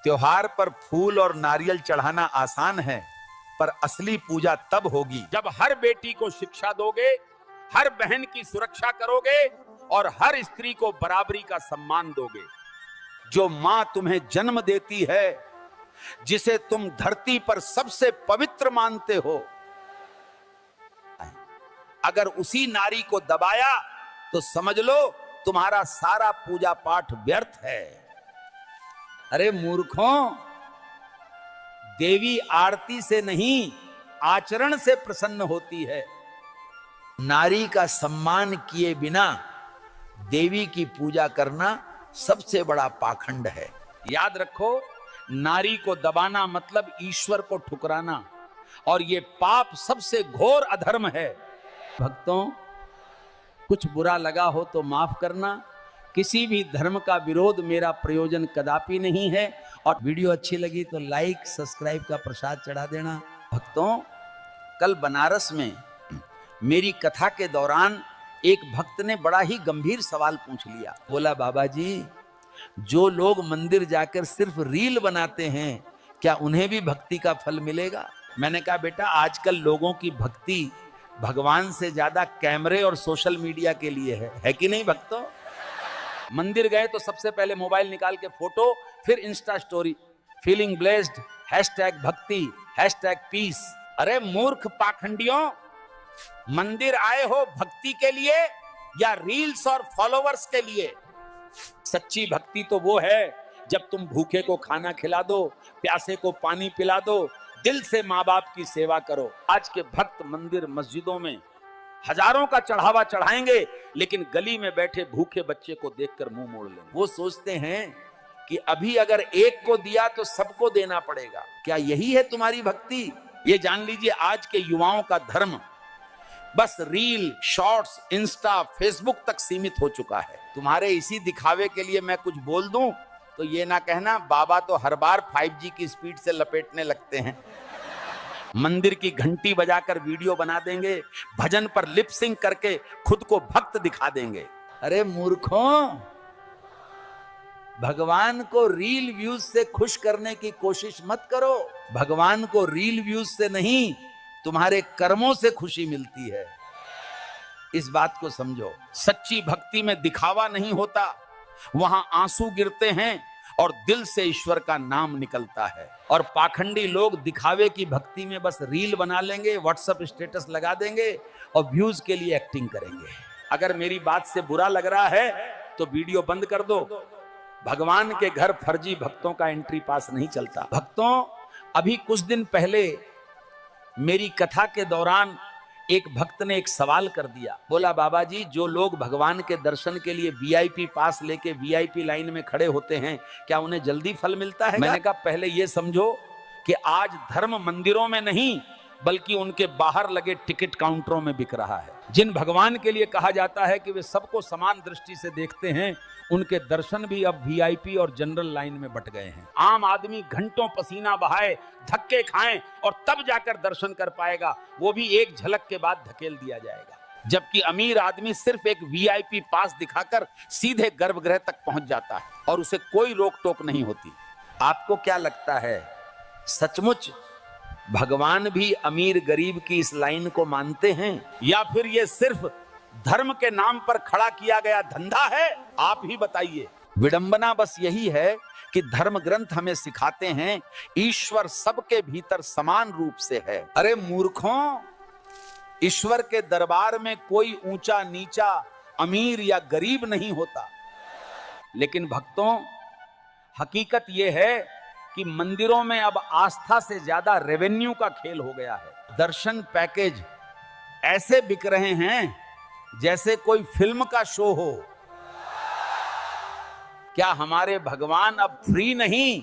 त्योहार पर फूल और नारियल चढ़ाना आसान है, पर असली पूजा तब होगी जब हर बेटी को शिक्षा दोगे, हर बहन की सुरक्षा करोगे और हर स्त्री को बराबरी का सम्मान दोगे। जो मां तुम्हें जन्म देती है, जिसे तुम धरती पर सबसे पवित्र मानते हो, अगर उसी नारी को दबाया तो समझ लो तुम्हारा सारा पूजा पाठ व्यर्थ है। अरे मूर्खों, देवी आरती से नहीं आचरण से प्रसन्न होती है। नारी का सम्मान किए बिना देवी की पूजा करना सबसे बड़ा पाखंड है। याद रखो, नारी को दबाना मतलब ईश्वर को ठुकराना, और ये पाप सबसे घोर अधर्म है। भक्तों, कुछ बुरा लगा हो तो माफ करना। किसी भी धर्म का विरोध मेरा प्रयोजन कदापि नहीं है, और वीडियो अच्छी लगी तो लाइक सब्सक्राइब का प्रसाद चढ़ा देना। भक्तों, कल बनारस में मेरी कथा के दौरान एक भक्त ने बड़ा ही गंभीर सवाल पूछ लिया। बोला, बाबा जी, जो लोग मंदिर जाकर सिर्फ रील बनाते हैं, क्या उन्हें भी भक्ति का फल मिलेगा? मैंने कहा, बेटा, आजकल लोगों की भक्ति भगवान से ज्यादा कैमरे और सोशल मीडिया के लिए है कि नहीं भक्तों? मंदिर गए तो सबसे पहले मोबाइल निकाल के फोटो, फिर Insta story, feeling blessed, hashtag भक्ति, हैशटैग पीस। अरे मूर्ख पाखंडियों, मंदिर आए हो भक्ति के लिए या रील्स और फॉलोवर्स के लिए? सच्ची भक्ति तो वो है जब तुम भूखे को खाना खिला दो, प्यासे को पानी पिला दो, दिल से माँ बाप की सेवा करो। आज के भक्त मंदिर मस्जिदों में हजारों का चढ़ावा चढ़ाएंगे, लेकिन गली में बैठे भूखे बच्चे को देखकर मुंह मोड़ लेंगे। वो सोचते हैं कि अभी अगर एक को दिया तो सबको देना पड़ेगा। क्या यही है तुम्हारी भक्ति? ये जान लीजिए, आज के युवाओं का धर्म बस रील, शॉर्ट्स, इंस्टा, फेसबुक तक सीमित हो चुका है। तुम्हारे इसी दिखावे के लिए मैं कुछ बोल दूं तो ये ना कहना बाबा तो हर बार 5G की स्पीड से लपेटने लगते हैं। मंदिर की घंटी बजाकर वीडियो बना देंगे, भजन पर लिप सिंक करके खुद को भक्त दिखा देंगे। अरे मूर्खों, भगवान को रील व्यूज से खुश करने की कोशिश मत करो। भगवान को रील व्यूज से नहीं, तुम्हारे कर्मों से खुशी मिलती है। इस बात को समझो। सच्ची भक्ति में दिखावा नहीं होता, वहां आंसू गिरते हैं और दिल से ईश्वर का नाम निकलता है। और पाखंडी लोग दिखावे की भक्ति में बस रील बना लेंगे, व्हाट्सएप स्टेटस लगा देंगे और व्यूज के लिए एक्टिंग करेंगे। अगर मेरी बात से बुरा लग रहा है तो वीडियो बंद कर दो। भगवान के घर फर्जी भक्तों का एंट्री पास नहीं चलता। भक्तों, अभी कुछ दिन पहले मेरी कथा के दौरान एक भक्त ने एक सवाल कर दिया। बोला, बाबा जी, जो लोग भगवान के दर्शन के लिए VIP पास लेके VIP लाइन में खड़े होते हैं, क्या उन्हें जल्दी फल मिलता है? मैंने कहा, पहले ये समझो कि आज धर्म मंदिरों में नहीं बल्कि उनके बाहर लगे टिकट काउंटरों में बिक रहा है। जिन भगवान के लिए कहा जाता है कि वे सबको समान दृष्टि से देखते हैं, उनके दर्शन भी अब VIP और जनरल लाइन में बट गए हैं। आम आदमी घंटों पसीना बहाए, धक्के खाएं और तब जाकर दर्शन कर पाएगा, वो भी एक झलक के बाद धकेल दिया जाएगा। जबकि अमीर आदमी सिर्फ एक VIP पास दिखाकर सीधे गर्भगृह तक पहुंच जाता है और उसे कोई रोक टोक नहीं होती। आपको क्या लगता है, सचमुच भगवान भी अमीर गरीब की इस लाइन को मानते हैं, या फिर ये सिर्फ धर्म के नाम पर खड़ा किया गया धंधा है? आप ही बताइए। विडंबना बस यही है कि धर्म ग्रंथ हमें सिखाते हैं ईश्वर सबके भीतर समान रूप से है। अरे मूर्खों, ईश्वर के दरबार में कोई ऊंचा नीचा, अमीर या गरीब नहीं होता। लेकिन भक्तों, हकीकत यह है कि मंदिरों में अब आस्था से ज्यादा रेवेन्यू का खेल हो गया है। दर्शन पैकेज ऐसे बिक रहे हैं जैसे कोई फिल्म का शो हो। क्या हमारे भगवान अब फ्री नहीं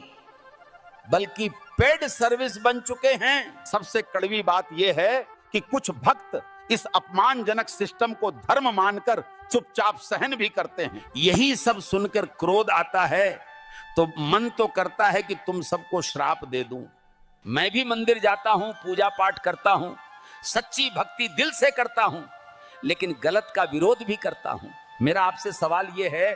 बल्कि पेड सर्विस बन चुके हैं? सबसे कड़वी बात यह है कि कुछ भक्त इस अपमानजनक सिस्टम को धर्म मानकर चुपचाप सहन भी करते हैं। यही सब सुनकर क्रोध आता है तो मन तो करता है कि तुम सबको श्राप दे दूं। मैं भी मंदिर जाता हूं, पूजा पाठ करता हूं, सच्ची भक्ति दिल से करता हूं, लेकिन गलत का विरोध भी करता हूं। मेरा आपसे सवाल यह है,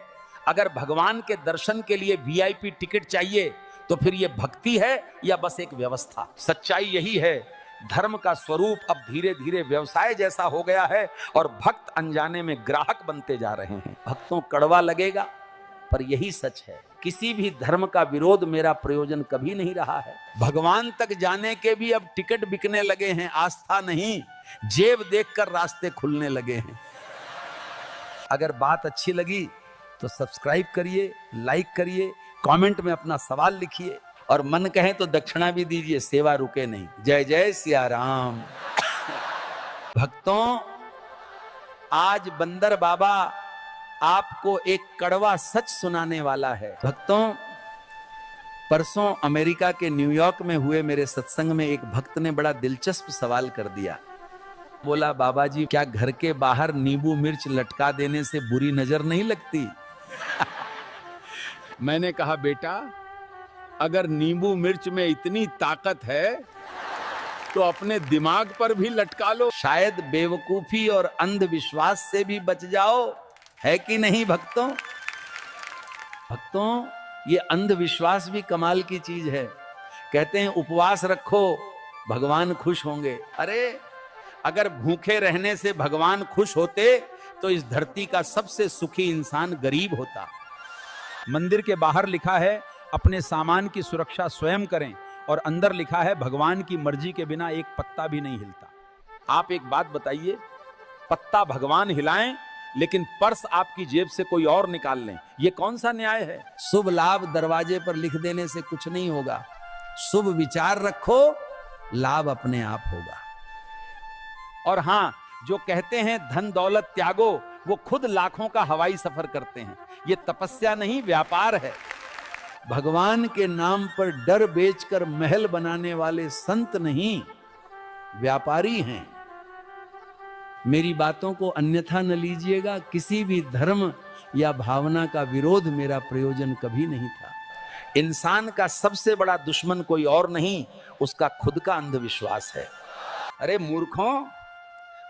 अगर भगवान के दर्शन के लिए वीआईपी टिकट चाहिए तो फिर ये भक्ति है या बस एक व्यवस्था? सच्चाई यही है, धर्म का स्वरूप अब धीरे धीरे व्यवसाय जैसा हो गया है और भक्त अनजाने में ग्राहक बनते जा रहे हैं। भक्तों कड़वा लगेगा पर यही सच है, किसी भी धर्म का विरोध मेरा प्रयोजन कभी नहीं रहा है। भगवान तक जाने के भी अब टिकट बिकने लगे हैं, आस्था नहीं, जेब देखकर रास्ते खुलने लगे हैं। अगर बात अच्छी लगी तो सब्सक्राइब करिए, लाइक करिए, कमेंट में अपना सवाल लिखिए और मन कहे तो दक्षिणा भी दीजिए, सेवा रुके नहीं। जय जय सिया राम। भक्तों, आज बंदर बाबा आपको एक कड़वा सच सुनाने वाला है। भक्तों, परसों अमेरिका के न्यूयॉर्क में हुए मेरे सत्संग में एक भक्त ने बड़ा दिलचस्प सवाल कर दिया। बोला, बाबा जी क्या घर के बाहर नींबू मिर्च लटका देने से बुरी नजर नहीं लगती? मैंने कहा, बेटा अगर नींबू मिर्च में इतनी ताकत है तो अपने दिमाग पर भी लटका लो, शायद बेवकूफी और अंधविश्वास से भी बच जाओ, है कि नहीं भक्तों? भक्तों, ये अंधविश्वास भी कमाल की चीज है। कहते हैं उपवास रखो भगवान खुश होंगे। अरे अगर भूखे रहने से भगवान खुश होते तो इस धरती का सबसे सुखी इंसान गरीब होता। मंदिर के बाहर लिखा है अपने सामान की सुरक्षा स्वयं करें और अंदर लिखा है भगवान की मर्जी के बिना एक पत्ता भी नहीं हिलता। आप एक बात बताइए, पत्ता भगवान हिलाएं लेकिन पर्स आपकी जेब से कोई और निकाल लें, ये कौन सा न्याय है? शुभ लाभ दरवाजे पर लिख देने से कुछ नहीं होगा, शुभ विचार रखो, लाभ अपने आप होगा। और हां, जो कहते हैं धन दौलत त्यागो, वो खुद लाखों का हवाई सफर करते हैं। ये तपस्या नहीं, व्यापार है। भगवान के नाम पर डर बेचकर महल बनाने वाले संत नहीं, व्यापारी हैं। मेरी बातों को अन्यथा न लीजिएगा, किसी भी धर्म या भावना का विरोध मेरा प्रयोजन कभी नहीं था। इंसान का सबसे बड़ा दुश्मन कोई और नहीं, उसका खुद का अंधविश्वास है। अरे मूर्खों,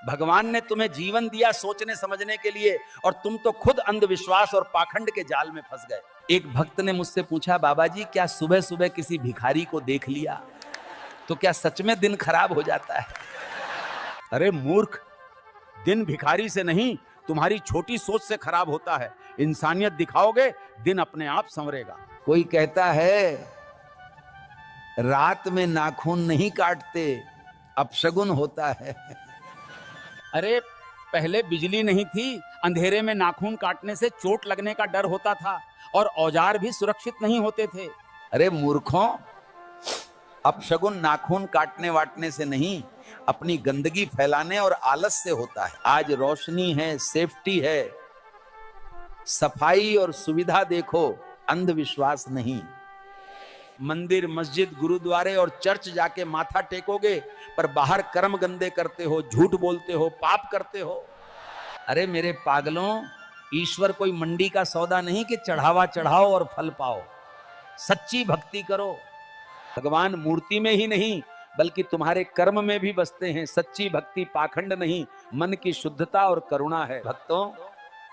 भगवान ने तुम्हें जीवन दिया सोचने समझने के लिए और तुम तो खुद अंधविश्वास और पाखंड के जाल में फंस गए। एक भक्त ने मुझसे पूछा, बाबा जी क्या सुबह सुबह किसी भिखारी को देख लिया तो क्या सच में दिन खराब हो जाता है? अरे मूर्ख, दिन भिखारी से नहीं, तुम्हारी छोटी सोच से खराब होता है। इंसानियत दिखाओगे, दिन अपने आप संवरेगा। कोई कहता है रात में नाखून नहीं काटते, अपशगुन होता है। अरे पहले बिजली नहीं थी, अंधेरे में नाखून काटने से चोट लगने का डर होता था और औजार भी सुरक्षित नहीं होते थे। अरे मूर्खों, अपशगुन नाखून काटने वाटने से नहीं, अपनी गंदगी फैलाने और आलस से होता है। आज रोशनी है, सेफ्टी है, सफाई और सुविधा देखो, अंधविश्वास नहीं। मंदिर, मस्जिद, गुरुद्वारे और चर्च जाके माथा टेकोगे पर बाहर कर्म गंदे करते हो, झूठ बोलते हो, पाप करते हो। अरे मेरे पागलों, ईश्वर कोई मंडी का सौदा नहीं कि चढ़ावा चढ़ाओ और फल पाओ। सच्ची भक्ति करो। भगवान मूर्ति में ही नहीं बल्कि तुम्हारे कर्म में भी बसते हैं। सच्ची भक्ति पाखंड नहीं, मन की शुद्धता और करुणा है। भक्तों,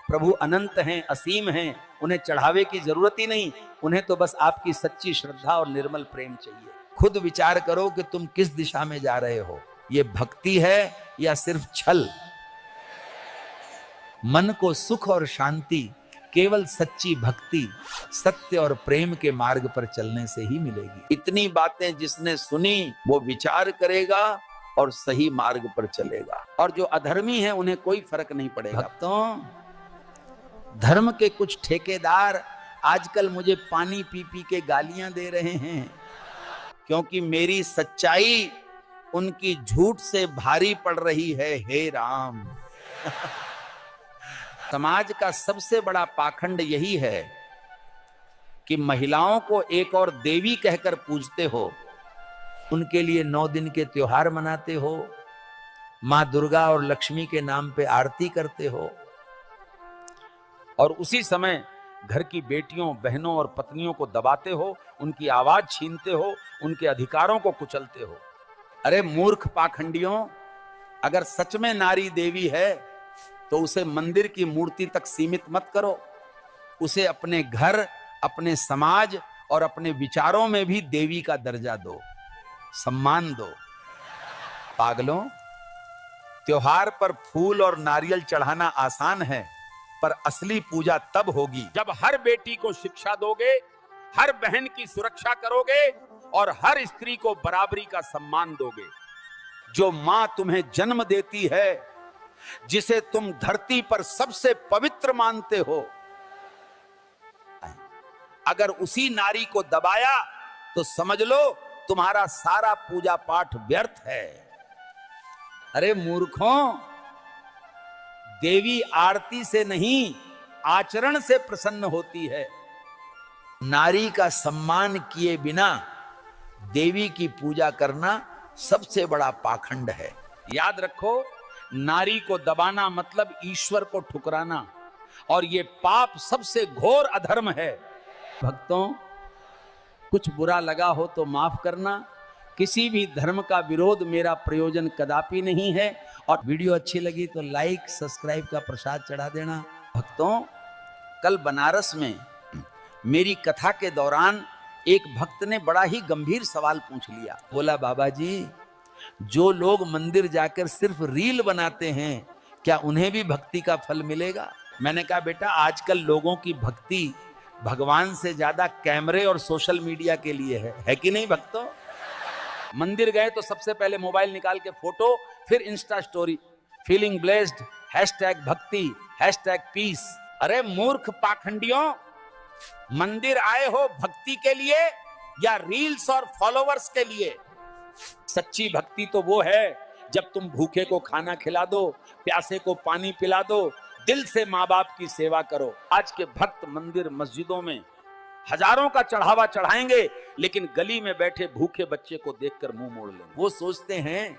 प्रभु अनंत हैं, असीम हैं, उन्हें चढ़ावे की जरूरत ही नहीं, उन्हें तो बस आपकी सच्ची श्रद्धा और निर्मल प्रेम चाहिए। खुद विचार करो कि तुम किस दिशा में जा रहे हो, ये भक्ति है या सिर्फ छल? मन को सुख और शांति केवल सच्ची भक्ति, सत्य और प्रेम के मार्ग पर चलने से ही मिलेगी। इतनी बातें जिसने सुनी वो विचार करेगा और सही मार्ग पर चलेगा, और जो अधर्मी है उन्हें कोई फर्क नहीं पड़ेगा। भक्तों, धर्म के कुछ ठेकेदार आजकल मुझे पानी पी पी के गालियां दे रहे हैं क्योंकि मेरी सच्चाई उनकी झूठ से भारी पड़ रही है। हे राम, समाज का सबसे बड़ा पाखंड यही है कि महिलाओं को एक और देवी कहकर पूजते हो, उनके लिए 9 दिन के त्योहार मनाते हो, मां दुर्गा और लक्ष्मी के नाम पे आरती करते हो, और उसी समय घर की बेटियों, बहनों और पत्नियों को दबाते हो, उनकी आवाज छीनते हो, उनके अधिकारों को कुचलते हो। अरे मूर्ख पाखंडियों, अगर सच में नारी देवी है तो उसे मंदिर की मूर्ति तक सीमित मत करो। उसे अपने घर, अपने समाज और अपने विचारों में भी देवी का दर्जा दो, सम्मान दो। पागलों, त्योहार पर फूल और नारियल चढ़ाना आसान है, पर असली पूजा तब होगी जब हर बेटी को शिक्षा दोगे, हर बहन की सुरक्षा करोगे और हर स्त्री को बराबरी का सम्मान दोगे। जो मां तुम्हें जन्म देती है, जिसे तुम धरती पर सबसे पवित्र मानते हो, अगर उसी नारी को दबाया तो समझ लो तुम्हारा सारा पूजा पाठ व्यर्थ है। अरे मूर्खों, देवी आरती से नहीं आचरण से प्रसन्न होती है। नारी का सम्मान किए बिना देवी की पूजा करना सबसे बड़ा पाखंड है। याद रखो, नारी को दबाना मतलब ईश्वर को ठुकराना, और यह पाप सबसे घोर अधर्म है। भक्तों, कुछ बुरा लगा हो तो माफ करना। किसी भी धर्म का विरोध मेरा प्रयोजन कदापि नहीं है। और वीडियो अच्छी लगी तो लाइक सब्सक्राइब का प्रसाद चढ़ा देना। भक्तों, कल बनारस में मेरी कथा के दौरान एक भक्त ने बड़ा ही गंभीर सवाल पूछ लिया। बोला, बाबा जी, जो लोग मंदिर जाकर सिर्फ रील बनाते हैं, क्या उन्हें भी भक्ति का फल मिलेगा? मैंने कहा, बेटा, आजकल लोगों की भक्ति भगवान से ज्यादा कैमरे और सोशल मीडिया के लिए है कि नहीं भक्तों? मंदिर गए तो सबसे पहले मोबाइल निकाल के फोटो, फिर इंस्टा स्टोरी, फीलिंग ब्लेस्ड, #भक्ति, #पीस। अरे मूर्ख पाखंडियों, मंदिर आए हो भक्ति के लिए या रील्स और फॉलोवर्स के लिए? सच्ची भक्ति तो वो है जब तुम भूखे को खाना खिला दो, प्यासे को पानी पिला दो, दिल से माँ बाप की सेवा करो। आज के भक्त मंदिर मस्जिदों में हजारों का चढ़ावा चढ़ाएंगे, लेकिन गली में बैठे भूखे बच्चे को देखकर मुंह मोड़ लेंगे। वो सोचते हैं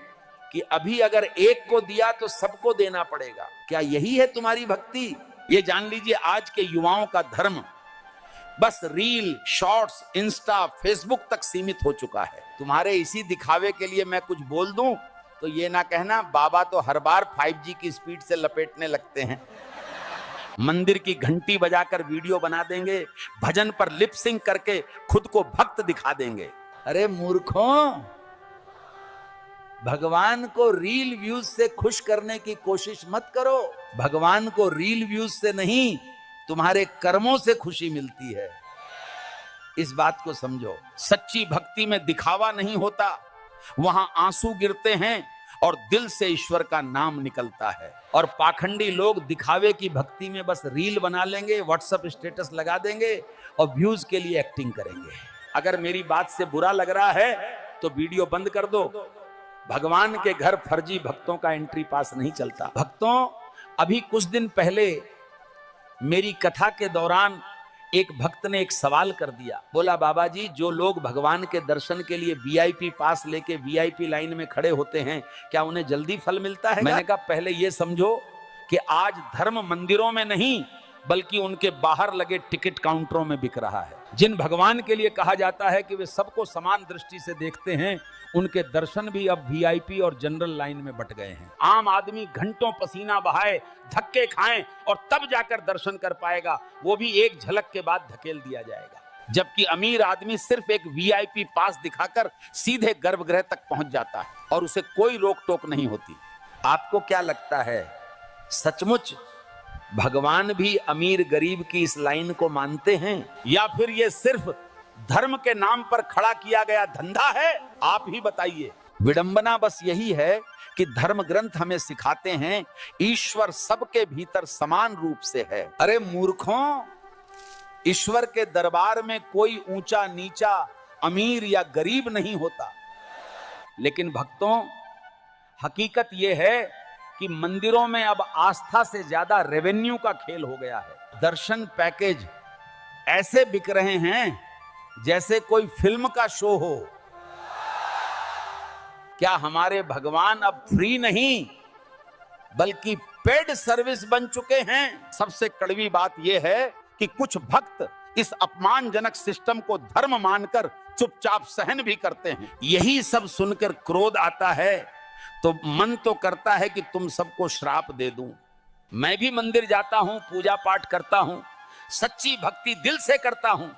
कि अभी अगर एक को दिया तो सबको देना पड़ेगा। क्या यही है तुम्हारी भक्ति? ये जान लीजिए, आज के युवाओं का धर्म बस रील, शॉर्ट्स, इंस्टा, फेसबुक तक सीमित हो चुका है। तुम्हारे इसी दिखावे के लिए मैं कुछ बोल दूं तो ये ना कहना, बाबा तो हर बार 5G की स्पीड से लपेटने लगते हैं। मंदिर की घंटी बजाकर वीडियो बना देंगे, भजन पर लिप सिंक करके खुद को भक्त दिखा देंगे। अरे मूर्खों, भगवान को रील व्यूज से खुश करने की कोशिश मत करो। भगवान को रील व्यूज से नहीं, तुम्हारे कर्मों से खुशी मिलती है। इस बात को समझो। सच्ची भक्ति में दिखावा नहीं होता, वहां आंसू गिरते हैं और दिल से ईश्वर का नाम निकलता है। और पाखंडी लोग दिखावे की भक्ति में बस रील बना लेंगे, व्हाट्सएप स्टेटस लगा देंगे और व्यूज के लिए एक्टिंग करेंगे। अगर मेरी बात से बुरा लग रहा है तो वीडियो बंद कर दो। भगवान के घर फर्जी भक्तों का एंट्री पास नहीं चलता। भक्तों, अभी कुछ दिन पहले मेरी कथा के दौरान एक भक्त ने एक सवाल कर दिया। बोला, बाबा जी, जो लोग भगवान के दर्शन के लिए VIP पास लेके VIP लाइन में खड़े होते हैं, क्या उन्हें जल्दी फल मिलता है? मैंने कहा, पहले ये समझो कि आज धर्म मंदिरों में नहीं बल्कि उनके बाहर लगे टिकट काउंटरों में बिक रहा है। जिन भगवान के लिए कहा जाता है कि वे सबको समान दृष्टि से देखते हैं, उनके दर्शन भी अब VIP और जनरल लाइन में बट गए हैं। आम आदमी घंटों पसीना बहाए, धक्के खाएं और तब जाकर दर्शन कर पाएगा, वो भी एक झलक के बाद धकेल दिया जाएगा। जबकि अमीर आदमी सिर्फ एक VIP पास दिखाकर सीधे गर्भगृह तक पहुंच जाता है और उसे कोई रोक टोक नहीं होती। आपको क्या लगता है, सचमुच भगवान भी अमीर गरीब की इस लाइन को मानते हैं, या फिर ये सिर्फ धर्म के नाम पर खड़ा किया गया धंधा है? आप ही बताइए। विडंबना बस यही है कि धर्म ग्रंथ हमें सिखाते हैं ईश्वर सबके भीतर समान रूप से है। अरे मूर्खों, ईश्वर के दरबार में कोई ऊंचा नीचा, अमीर या गरीब नहीं होता। लेकिन भक्तों, हकीकत यह है कि मंदिरों में अब आस्था से ज्यादा रेवेन्यू का खेल हो गया है। दर्शन पैकेज ऐसे बिक रहे हैं जैसे कोई फिल्म का शो हो। क्या हमारे भगवान अब फ्री नहीं बल्कि पेड सर्विस बन चुके हैं? सबसे कड़वी बात यह है कि कुछ भक्त इस अपमानजनक सिस्टम को धर्म मानकर चुपचाप सहन भी करते हैं। यही सब सुनकर क्रोध आता है तो मन तो करता है कि तुम सबको श्राप दे दूं। मैं भी मंदिर जाता हूं, पूजा पाठ करता हूं, सच्ची भक्ति दिल से करता हूं,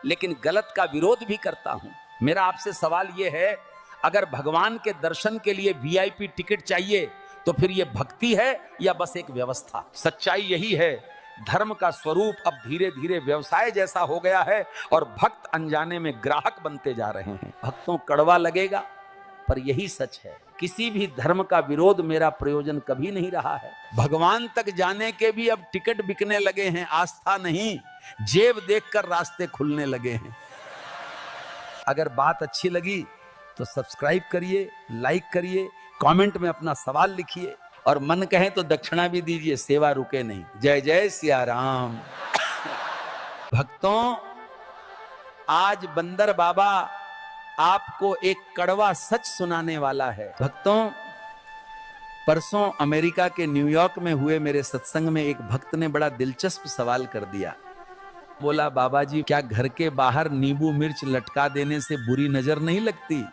लेकिन गलत का विरोध भी करता हूं। मेरा आपसे सवाल यह है, अगर भगवान के दर्शन के लिए वीआईपी टिकट चाहिए तो फिर यह भक्ति है या बस एक व्यवस्था? सच्चाई यही है, धर्म का स्वरूप अब धीरे धीरे व्यवसाय जैसा हो गया है और भक्त अनजाने में ग्राहक बनते जा रहे हैं। भक्तों कड़वा लगेगा पर यही सच है, किसी भी धर्म का विरोध मेरा प्रयोजन कभी नहीं रहा है। भगवान तक जाने के भी अब टिकट बिकने लगे हैं, आस्था नहीं, जेब देखकर रास्ते खुलने लगे हैं। अगर बात अच्छी लगी तो सब्सक्राइब करिए, लाइक करिए, कमेंट में अपना सवाल लिखिए और मन कहे तो दक्षिणा भी दीजिए, सेवा रुके नहीं। जय जय सिया राम। भक्तों, आज बंदर बाबा आपको एक कड़वा सच सुनाने वाला है। भक्तों, परसों अमेरिका के न्यूयॉर्क में हुए मेरे सत्संग में एक भक्त ने बड़ा दिलचस्प सवाल कर दिया। बोला, बाबा जी क्या घर के बाहर नींबू मिर्च लटका देने से बुरी नजर नहीं लगती?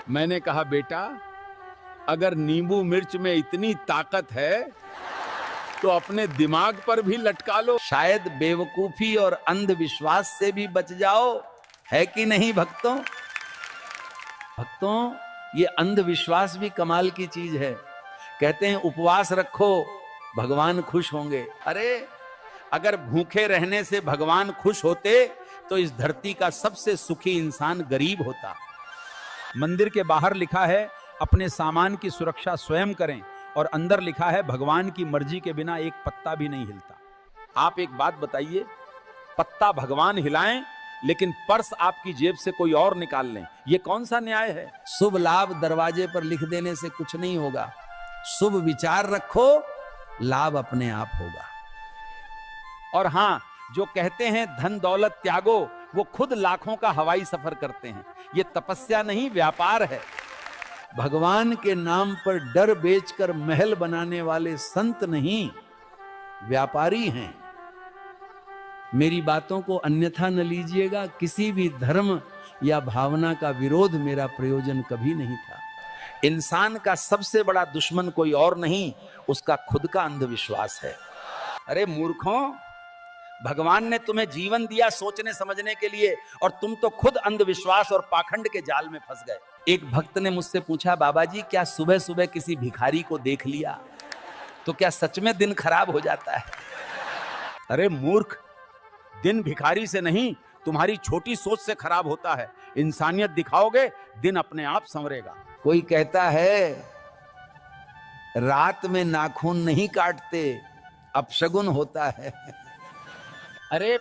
मैंने कहा, बेटा अगर नींबू मिर्च में इतनी ताकत है तो अपने दिमाग पर भी लटका लो, शायद बेवकूफी और अंधविश्वास से भी बच जाओ, है कि नहीं भक्तों? भक्तों, ये अंधविश्वास भी कमाल की चीज है। कहते हैं उपवास रखो भगवान खुश होंगे। अरे अगर भूखे रहने से भगवान खुश होते तो इस धरती का सबसे सुखी इंसान गरीब होता। मंदिर के बाहर लिखा है अपने सामान की सुरक्षा स्वयं करें, और अंदर लिखा है भगवान की मर्जी के बिना एक पत्ता भी नहीं हिलता। आप एक बात बताइए, पत्ता भगवान हिलाएं लेकिन पर्स आपकी जेब से कोई और निकाल लें, ये कौन सा न्याय है? शुभ लाभ दरवाजे पर लिख देने से कुछ नहीं होगा, शुभ विचार रखो, लाभ अपने आप होगा। और हां, जो कहते हैं धन दौलत त्यागो, वो खुद लाखों का हवाई सफर करते हैं। ये तपस्या नहीं, व्यापार है। भगवान के नाम पर डर बेचकर महल बनाने वाले संत नहीं, व्यापारी हैं। मेरी बातों को अन्यथा न लीजिएगा, किसी भी धर्म या भावना का विरोध मेरा प्रयोजन कभी नहीं था। इंसान का सबसे बड़ा दुश्मन कोई और नहीं, उसका खुद का अंधविश्वास है। अरे मूर्खों, भगवान ने तुम्हें जीवन दिया सोचने समझने के लिए, और तुम तो खुद अंधविश्वास और पाखंड के जाल में फंस गए। एक भक्त ने मुझसे पूछा, बाबा जी क्या सुबह सुबह किसी भिखारी को देख लिया तो क्या सच में दिन खराब हो जाता है? अरे मूर्ख, दिन भिखारी से नहीं, तुम्हारी छोटी सोच से खराब होता है। इंसानियत दिखाओगे, दिन अपने आप संवरेगा। कोई कहता है रात में नाखून नहीं काटते, अपशगुन होता है। अरे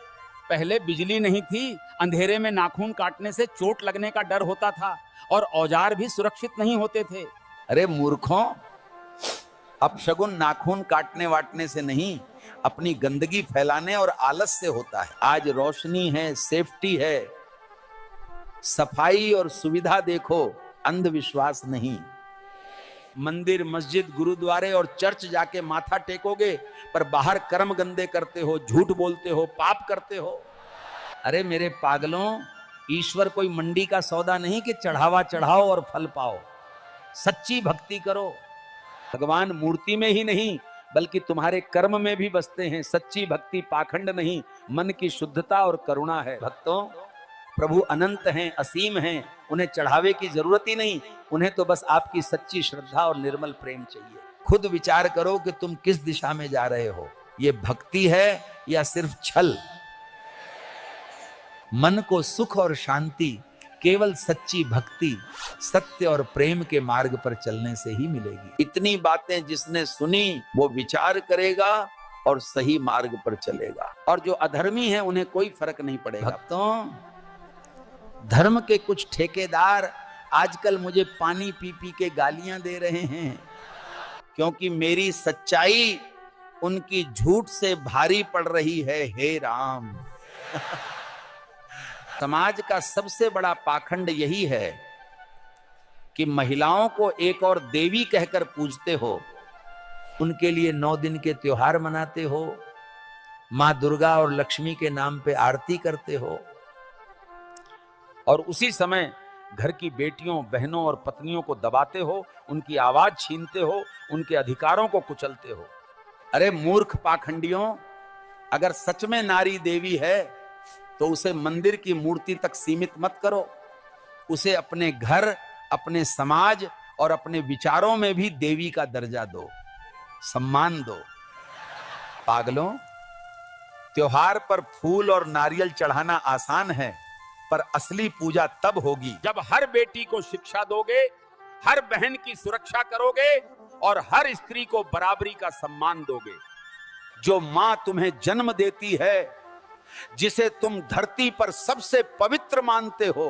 पहले बिजली नहीं थी, अंधेरे में नाखून काटने से चोट लगने का डर होता था और औजार भी सुरक्षित नहीं होते थे। अरे मूर्खों, अपशगुन नाखून काटने वाटने से नहीं, अपनी गंदगी फैलाने और आलस से होता है। आज रोशनी है, सेफ्टी है, सफाई और सुविधा देखो, अंधविश्वास नहीं। मंदिर, मस्जिद, गुरुद्वारे और चर्च जाके माथा टेकोगे पर बाहर कर्म गंदे करते हो, झूठ बोलते हो, पाप करते हो। अरे मेरे पागलों, ईश्वर कोई मंडी का सौदा नहीं कि चढ़ावा चढ़ाओ और फल पाओ। सच्ची भक्ति करो, भगवान मूर्ति में ही नहीं बल्कि तुम्हारे कर्म में भी बसते हैं। सच्ची भक्ति पाखंड नहीं, मन की शुद्धता और करुणा है। भक्तों, प्रभु अनंत हैं, असीम हैं, उन्हें चढ़ावे की जरूरत ही नहीं, उन्हें तो बस आपकी सच्ची श्रद्धा और निर्मल प्रेम चाहिए। खुद विचार करो कि तुम किस दिशा में जा रहे हो, ये भक्ति है या सिर्फ छल? मन को सुख और शांति केवल सच्ची भक्ति, सत्य और प्रेम के मार्ग पर चलने से ही मिलेगी। इतनी बातें जिसने सुनी वो विचार करेगा और सही मार्ग पर चलेगा, और जो अधर्मी है उन्हें कोई फर्क नहीं पड़ेगा। भक्तों, धर्म के कुछ ठेकेदार आजकल मुझे पानी पी पी के गालियां दे रहे हैं, क्योंकि मेरी सच्चाई उनकी झूठ से भारी पड़ रही है। हे राम, समाज का सबसे बड़ा पाखंड यही है कि महिलाओं को एक और देवी कहकर पूजते हो, उनके लिए 9 दिन के त्योहार मनाते हो, मां दुर्गा और लक्ष्मी के नाम पे आरती करते हो, और उसी समय घर की बेटियों, बहनों और पत्नियों को दबाते हो, उनकी आवाज छीनते हो, उनके अधिकारों को कुचलते हो। अरे मूर्ख पाखंडियों, अगर सच में नारी देवी है तो उसे मंदिर की मूर्ति तक सीमित मत करो, उसे अपने घर, अपने समाज और अपने विचारों में भी देवी का दर्जा दो, सम्मान दो। पागलों, त्योहार पर फूल और नारियल चढ़ाना आसान है, पर असली पूजा तब होगी जब हर बेटी को शिक्षा दोगे, हर बहन की सुरक्षा करोगे और हर स्त्री को बराबरी का सम्मान दोगे। जो मां तुम्हें जन्म देती है, जिसे तुम धरती पर सबसे पवित्र मानते हो,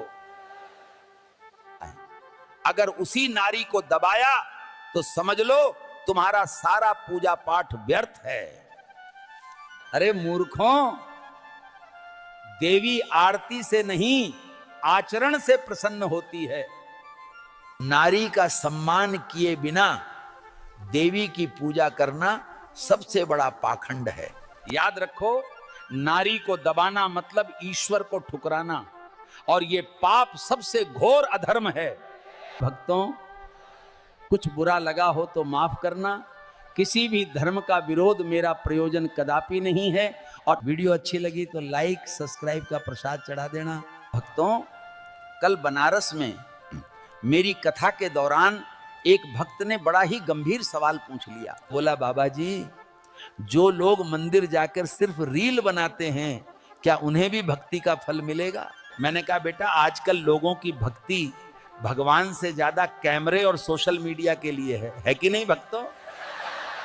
अगर उसी नारी को दबाया तो समझ लो तुम्हारा सारा पूजा पाठ व्यर्थ है। अरे मूर्खों, देवी आरती से नहीं आचरण से प्रसन्न होती है। नारी का सम्मान किए बिना देवी की पूजा करना सबसे बड़ा पाखंड है। याद रखो, नारी को दबाना मतलब ईश्वर को ठुकराना, और ये पाप सबसे घोर अधर्म है। भक्तों, कुछ बुरा लगा हो तो माफ करना। किसी भी धर्म का विरोध मेरा प्रयोजन कदापि नहीं है, और वीडियो अच्छी लगी तो लाइक सब्सक्राइब का प्रसाद चढ़ा देना। भक्तों, कल बनारस में मेरी कथा के दौरान एक भक्त ने बड़ा ही गंभीर सवाल पूछ लिया। बोला, बाबा जी, जो लोग मंदिर जाकर सिर्फ रील बनाते हैं, क्या उन्हें भी भक्ति का फल मिलेगा? मैंने कहा, बेटा, आजकल लोगों की भक्ति भगवान से ज्यादा कैमरे और सोशल मीडिया के लिए है कि नहीं भक्तों?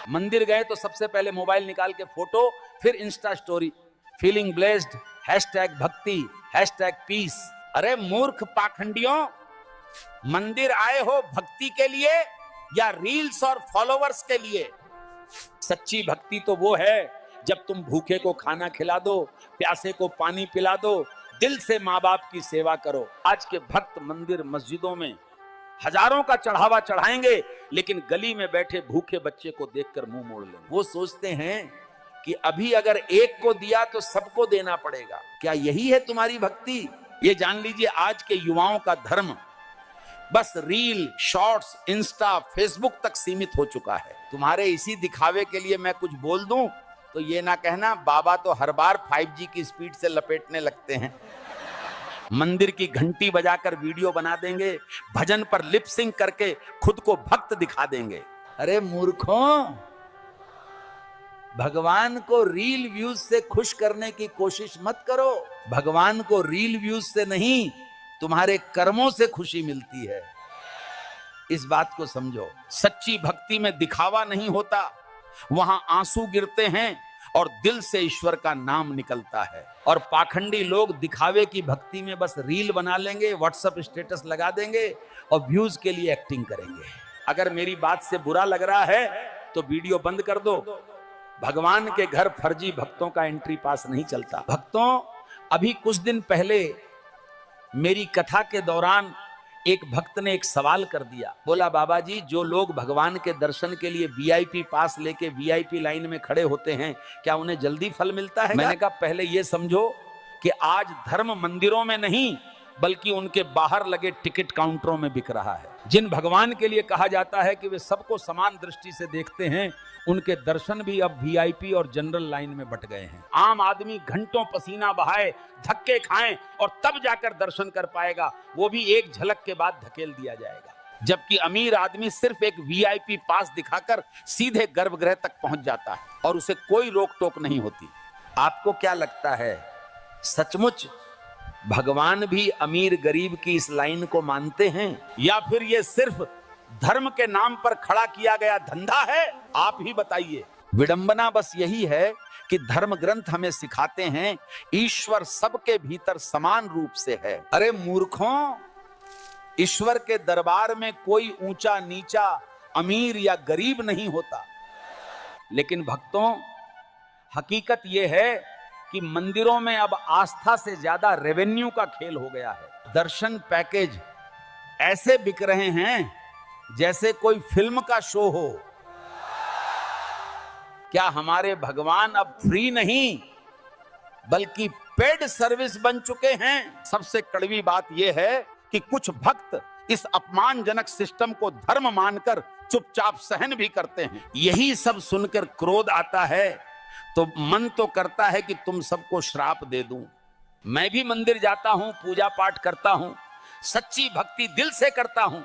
मंदिर गए तो सबसे पहले मोबाइल निकाल के फोटो, फिर इंस्टा स्टोरी, फीलिंग ब्लेस्ड, #भक्ति, #पीस। अरे मूर्ख पाखंडियों, मंदिर आए हो भक्ति के लिए या रील्स और फॉलोवर्स के लिए? सच्ची भक्ति तो वो है जब तुम भूखे को खाना खिला दो, प्यासे को पानी पिला दो, दिल से माँ बाप की सेवा करो। आज के भक्त मंदिर मस्जिदों में हजारों का चढ़ावा चढ़ाएंगे, लेकिन गली में बैठे भूखे बच्चे को देखकर मुंह मोड़ लेंगे। वो सोचते हैं कि अभी अगर एक को दिया तो सबको देना पड़ेगा। क्या यही है तुम्हारी भक्ति? ये जान लीजिए, आज के युवाओं का धर्म बस रील, शॉर्ट्स, इंस्टा, फेसबुक तक सीमित हो चुका है। तुम्हारे इसी दिखावे के लिए मैं कुछ बोल दूं तो ये ना कहना बाबा तो हर बार 5G की स्पीड से लपेटने लगते हैं। मंदिर की घंटी बजाकर वीडियो बना देंगे, भजन पर लिप सिंक करके खुद को भक्त दिखा देंगे। अरे मूर्खों, भगवान को रील व्यूज से खुश करने की कोशिश मत करो। भगवान को रील व्यूज से नहीं, तुम्हारे कर्मों से खुशी मिलती है। इस बात को समझो। सच्ची भक्ति में दिखावा नहीं होता, वहां आंसू गिरते हैं और दिल से ईश्वर का नाम निकलता है। और पाखंडी लोग दिखावे की भक्ति में बस रील बना लेंगे, व्हाट्सएप स्टेटस लगा देंगे और व्यूज के लिए एक्टिंग करेंगे। अगर मेरी बात से बुरा लग रहा है तो वीडियो बंद कर दो। भगवान के घर फर्जी भक्तों का एंट्री पास नहीं चलता। भक्तों, अभी कुछ दिन पहले मेरी कथा के दौरान एक भक्त ने एक सवाल कर दिया। बोला, बाबा जी, जो लोग भगवान के दर्शन के लिए VIP पास लेके VIP लाइन में खड़े होते हैं, क्या उन्हें जल्दी फल मिलता है? मैंने कहा, पहले ये समझो कि आज धर्म मंदिरों में नहीं बल्कि उनके बाहर लगे टिकट काउंटरों में बिक रहा है। जिन भगवान के लिए कहा जाता है कि वे सबको समान दृष्टि से देखते हैं, उनके दर्शन भी अब VIP और जनरल लाइन में बट गए हैं। आम आदमी घंटों पसीना बहाए, धक्के खाएं और तब जाकर दर्शन कर पाएगा, वो भी एक झलक के बाद धकेल दिया जाएगा। जबकि अमीर आदमी सिर्फ एक VIP पास दिखाकर सीधे गर्भगृह तक पहुंच जाता है और उसे कोई रोक टोक नहीं होती। आपको क्या लगता है, सचमुच भगवान भी अमीर गरीब की इस लाइन को मानते हैं, या फिर ये सिर्फ धर्म के नाम पर खड़ा किया गया धंधा है? आप ही बताइए। विडंबना बस यही है कि धर्म ग्रंथ हमें सिखाते हैं ईश्वर सबके भीतर समान रूप से है। अरे मूर्खों, ईश्वर के दरबार में कोई ऊंचा नीचा, अमीर या गरीब नहीं होता। लेकिन भक्तों, हकीकत यह है कि मंदिरों में अब आस्था से ज्यादा रेवेन्यू का खेल हो गया है। दर्शन पैकेज ऐसे बिक रहे हैं जैसे कोई फिल्म का शो हो। क्या हमारे भगवान अब फ्री नहीं बल्कि पेड सर्विस बन चुके हैं? सबसे कड़वी बात यह है कि कुछ भक्त इस अपमानजनक सिस्टम को धर्म मानकर चुपचाप सहन भी करते हैं। यही सब सुनकर क्रोध आता है तो मन तो करता है कि तुम सबको श्राप दे दूं। मैं भी मंदिर जाता हूं, पूजा पाठ करता हूं, सच्ची भक्ति दिल से करता हूं,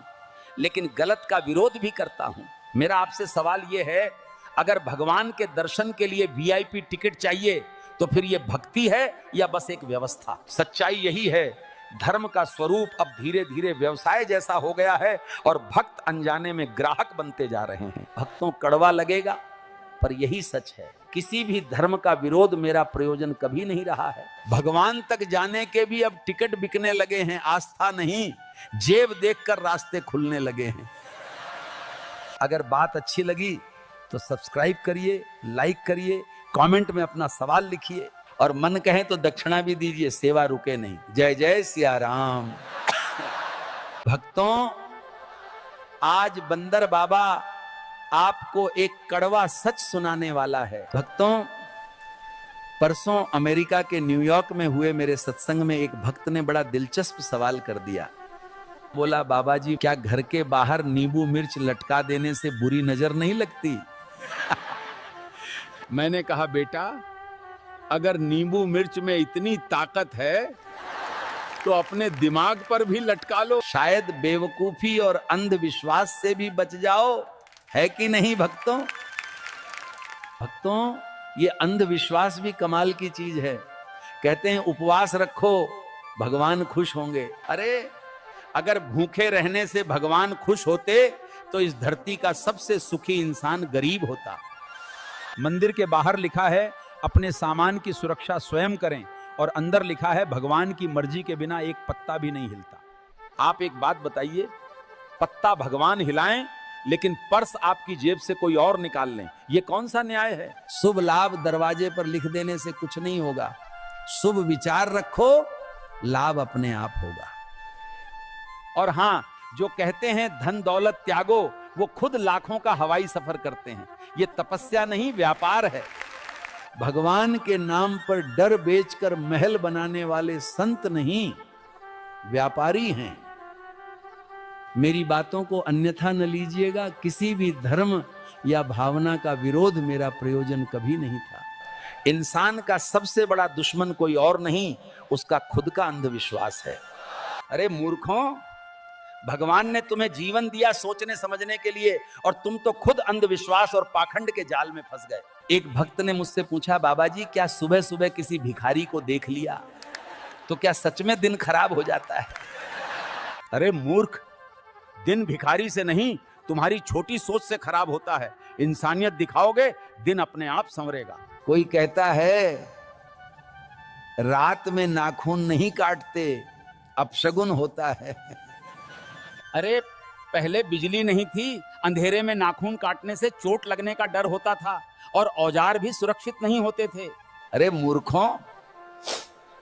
लेकिन गलत का विरोध भी करता हूं। मेरा आपसे सवाल यह है, अगर भगवान के दर्शन के लिए वीआईपी टिकट चाहिए तो फिर यह भक्ति है या बस एक व्यवस्था? सच्चाई यही है, धर्म का स्वरूप अब धीरे धीरे व्यवसाय जैसा हो गया है और भक्त अनजाने में ग्राहक बनते जा रहे हैं। भक्तों कड़वा लगेगा पर यही सच है, किसी भी धर्म का विरोध मेरा प्रयोजन कभी नहीं रहा है। भगवान तक जाने के भी अब टिकट बिकने लगे हैं, आस्था नहीं, जेब देखकर रास्ते खुलने लगे हैं। अगर बात अच्छी लगी तो सब्सक्राइब करिए, लाइक करिए, कमेंट में अपना सवाल लिखिए और मन कहे तो दक्षिणा भी दीजिए, सेवा रुके नहीं। जय जय सिया राम। भक्तों, आज बंदर बाबा आपको एक कड़वा सच सुनाने वाला है। भक्तों, परसों अमेरिका के न्यूयॉर्क में हुए मेरे सत्संग में एक भक्त ने बड़ा दिलचस्प सवाल कर दिया। बोला, बाबा जी क्या घर के बाहर नींबू मिर्च लटका देने से बुरी नजर नहीं लगती? मैंने कहा, बेटा अगर नींबू मिर्च में इतनी ताकत है तो अपने दिमाग पर भी लटका लो, शायद बेवकूफी और अंधविश्वास से भी बच जाओ, है कि नहीं भक्तों? भक्तों, ये अंधविश्वास भी कमाल की चीज है। कहते हैं उपवास रखो भगवान खुश होंगे। अरे अगर भूखे रहने से भगवान खुश होते तो इस धरती का सबसे सुखी इंसान गरीब होता। मंदिर के बाहर लिखा है अपने सामान की सुरक्षा स्वयं करें और अंदर लिखा है भगवान की मर्जी के बिना एक पत्ता भी नहीं हिलता। आप एक बात बताइए, पत्ता भगवान हिलाएं लेकिन पर्स आपकी जेब से कोई और निकाल लें, ये कौन सा न्याय है? शुभ लाभ दरवाजे पर लिख देने से कुछ नहीं होगा, शुभ विचार रखो, लाभ अपने आप होगा। और हां, जो कहते हैं धन दौलत त्यागो, वो खुद लाखों का हवाई सफर करते हैं। ये तपस्या नहीं, व्यापार है। भगवान के नाम पर डर बेचकर महल बनाने वाले संत नहीं, व्यापारी हैं। मेरी बातों को अन्यथा न लीजिएगा, किसी भी धर्म या भावना का विरोध मेरा प्रयोजन कभी नहीं था। इंसान का सबसे बड़ा दुश्मन कोई और नहीं, उसका खुद का अंधविश्वास है। अरे मूर्खों, भगवान ने तुम्हें जीवन दिया सोचने समझने के लिए और तुम तो खुद अंधविश्वास और पाखंड के जाल में फंस गए। एक भक्त ने मुझसे पूछा, बाबा जी क्या सुबह सुबह किसी भिखारी को देख लिया तो क्या सच में दिन खराब हो जाता है? अरे मूर्ख, दिन भिखारी से नहीं, तुम्हारी छोटी सोच से खराब होता है। इंसानियत दिखाओगे, दिन अपने आप संवरेगा। कोई कहता है रात में नाखून नहीं काटते, अपशगुन होता है। अरे पहले बिजली नहीं थी, अंधेरे में नाखून काटने से चोट लगने का डर होता था और औजार भी सुरक्षित नहीं होते थे। अरे मूर्खों,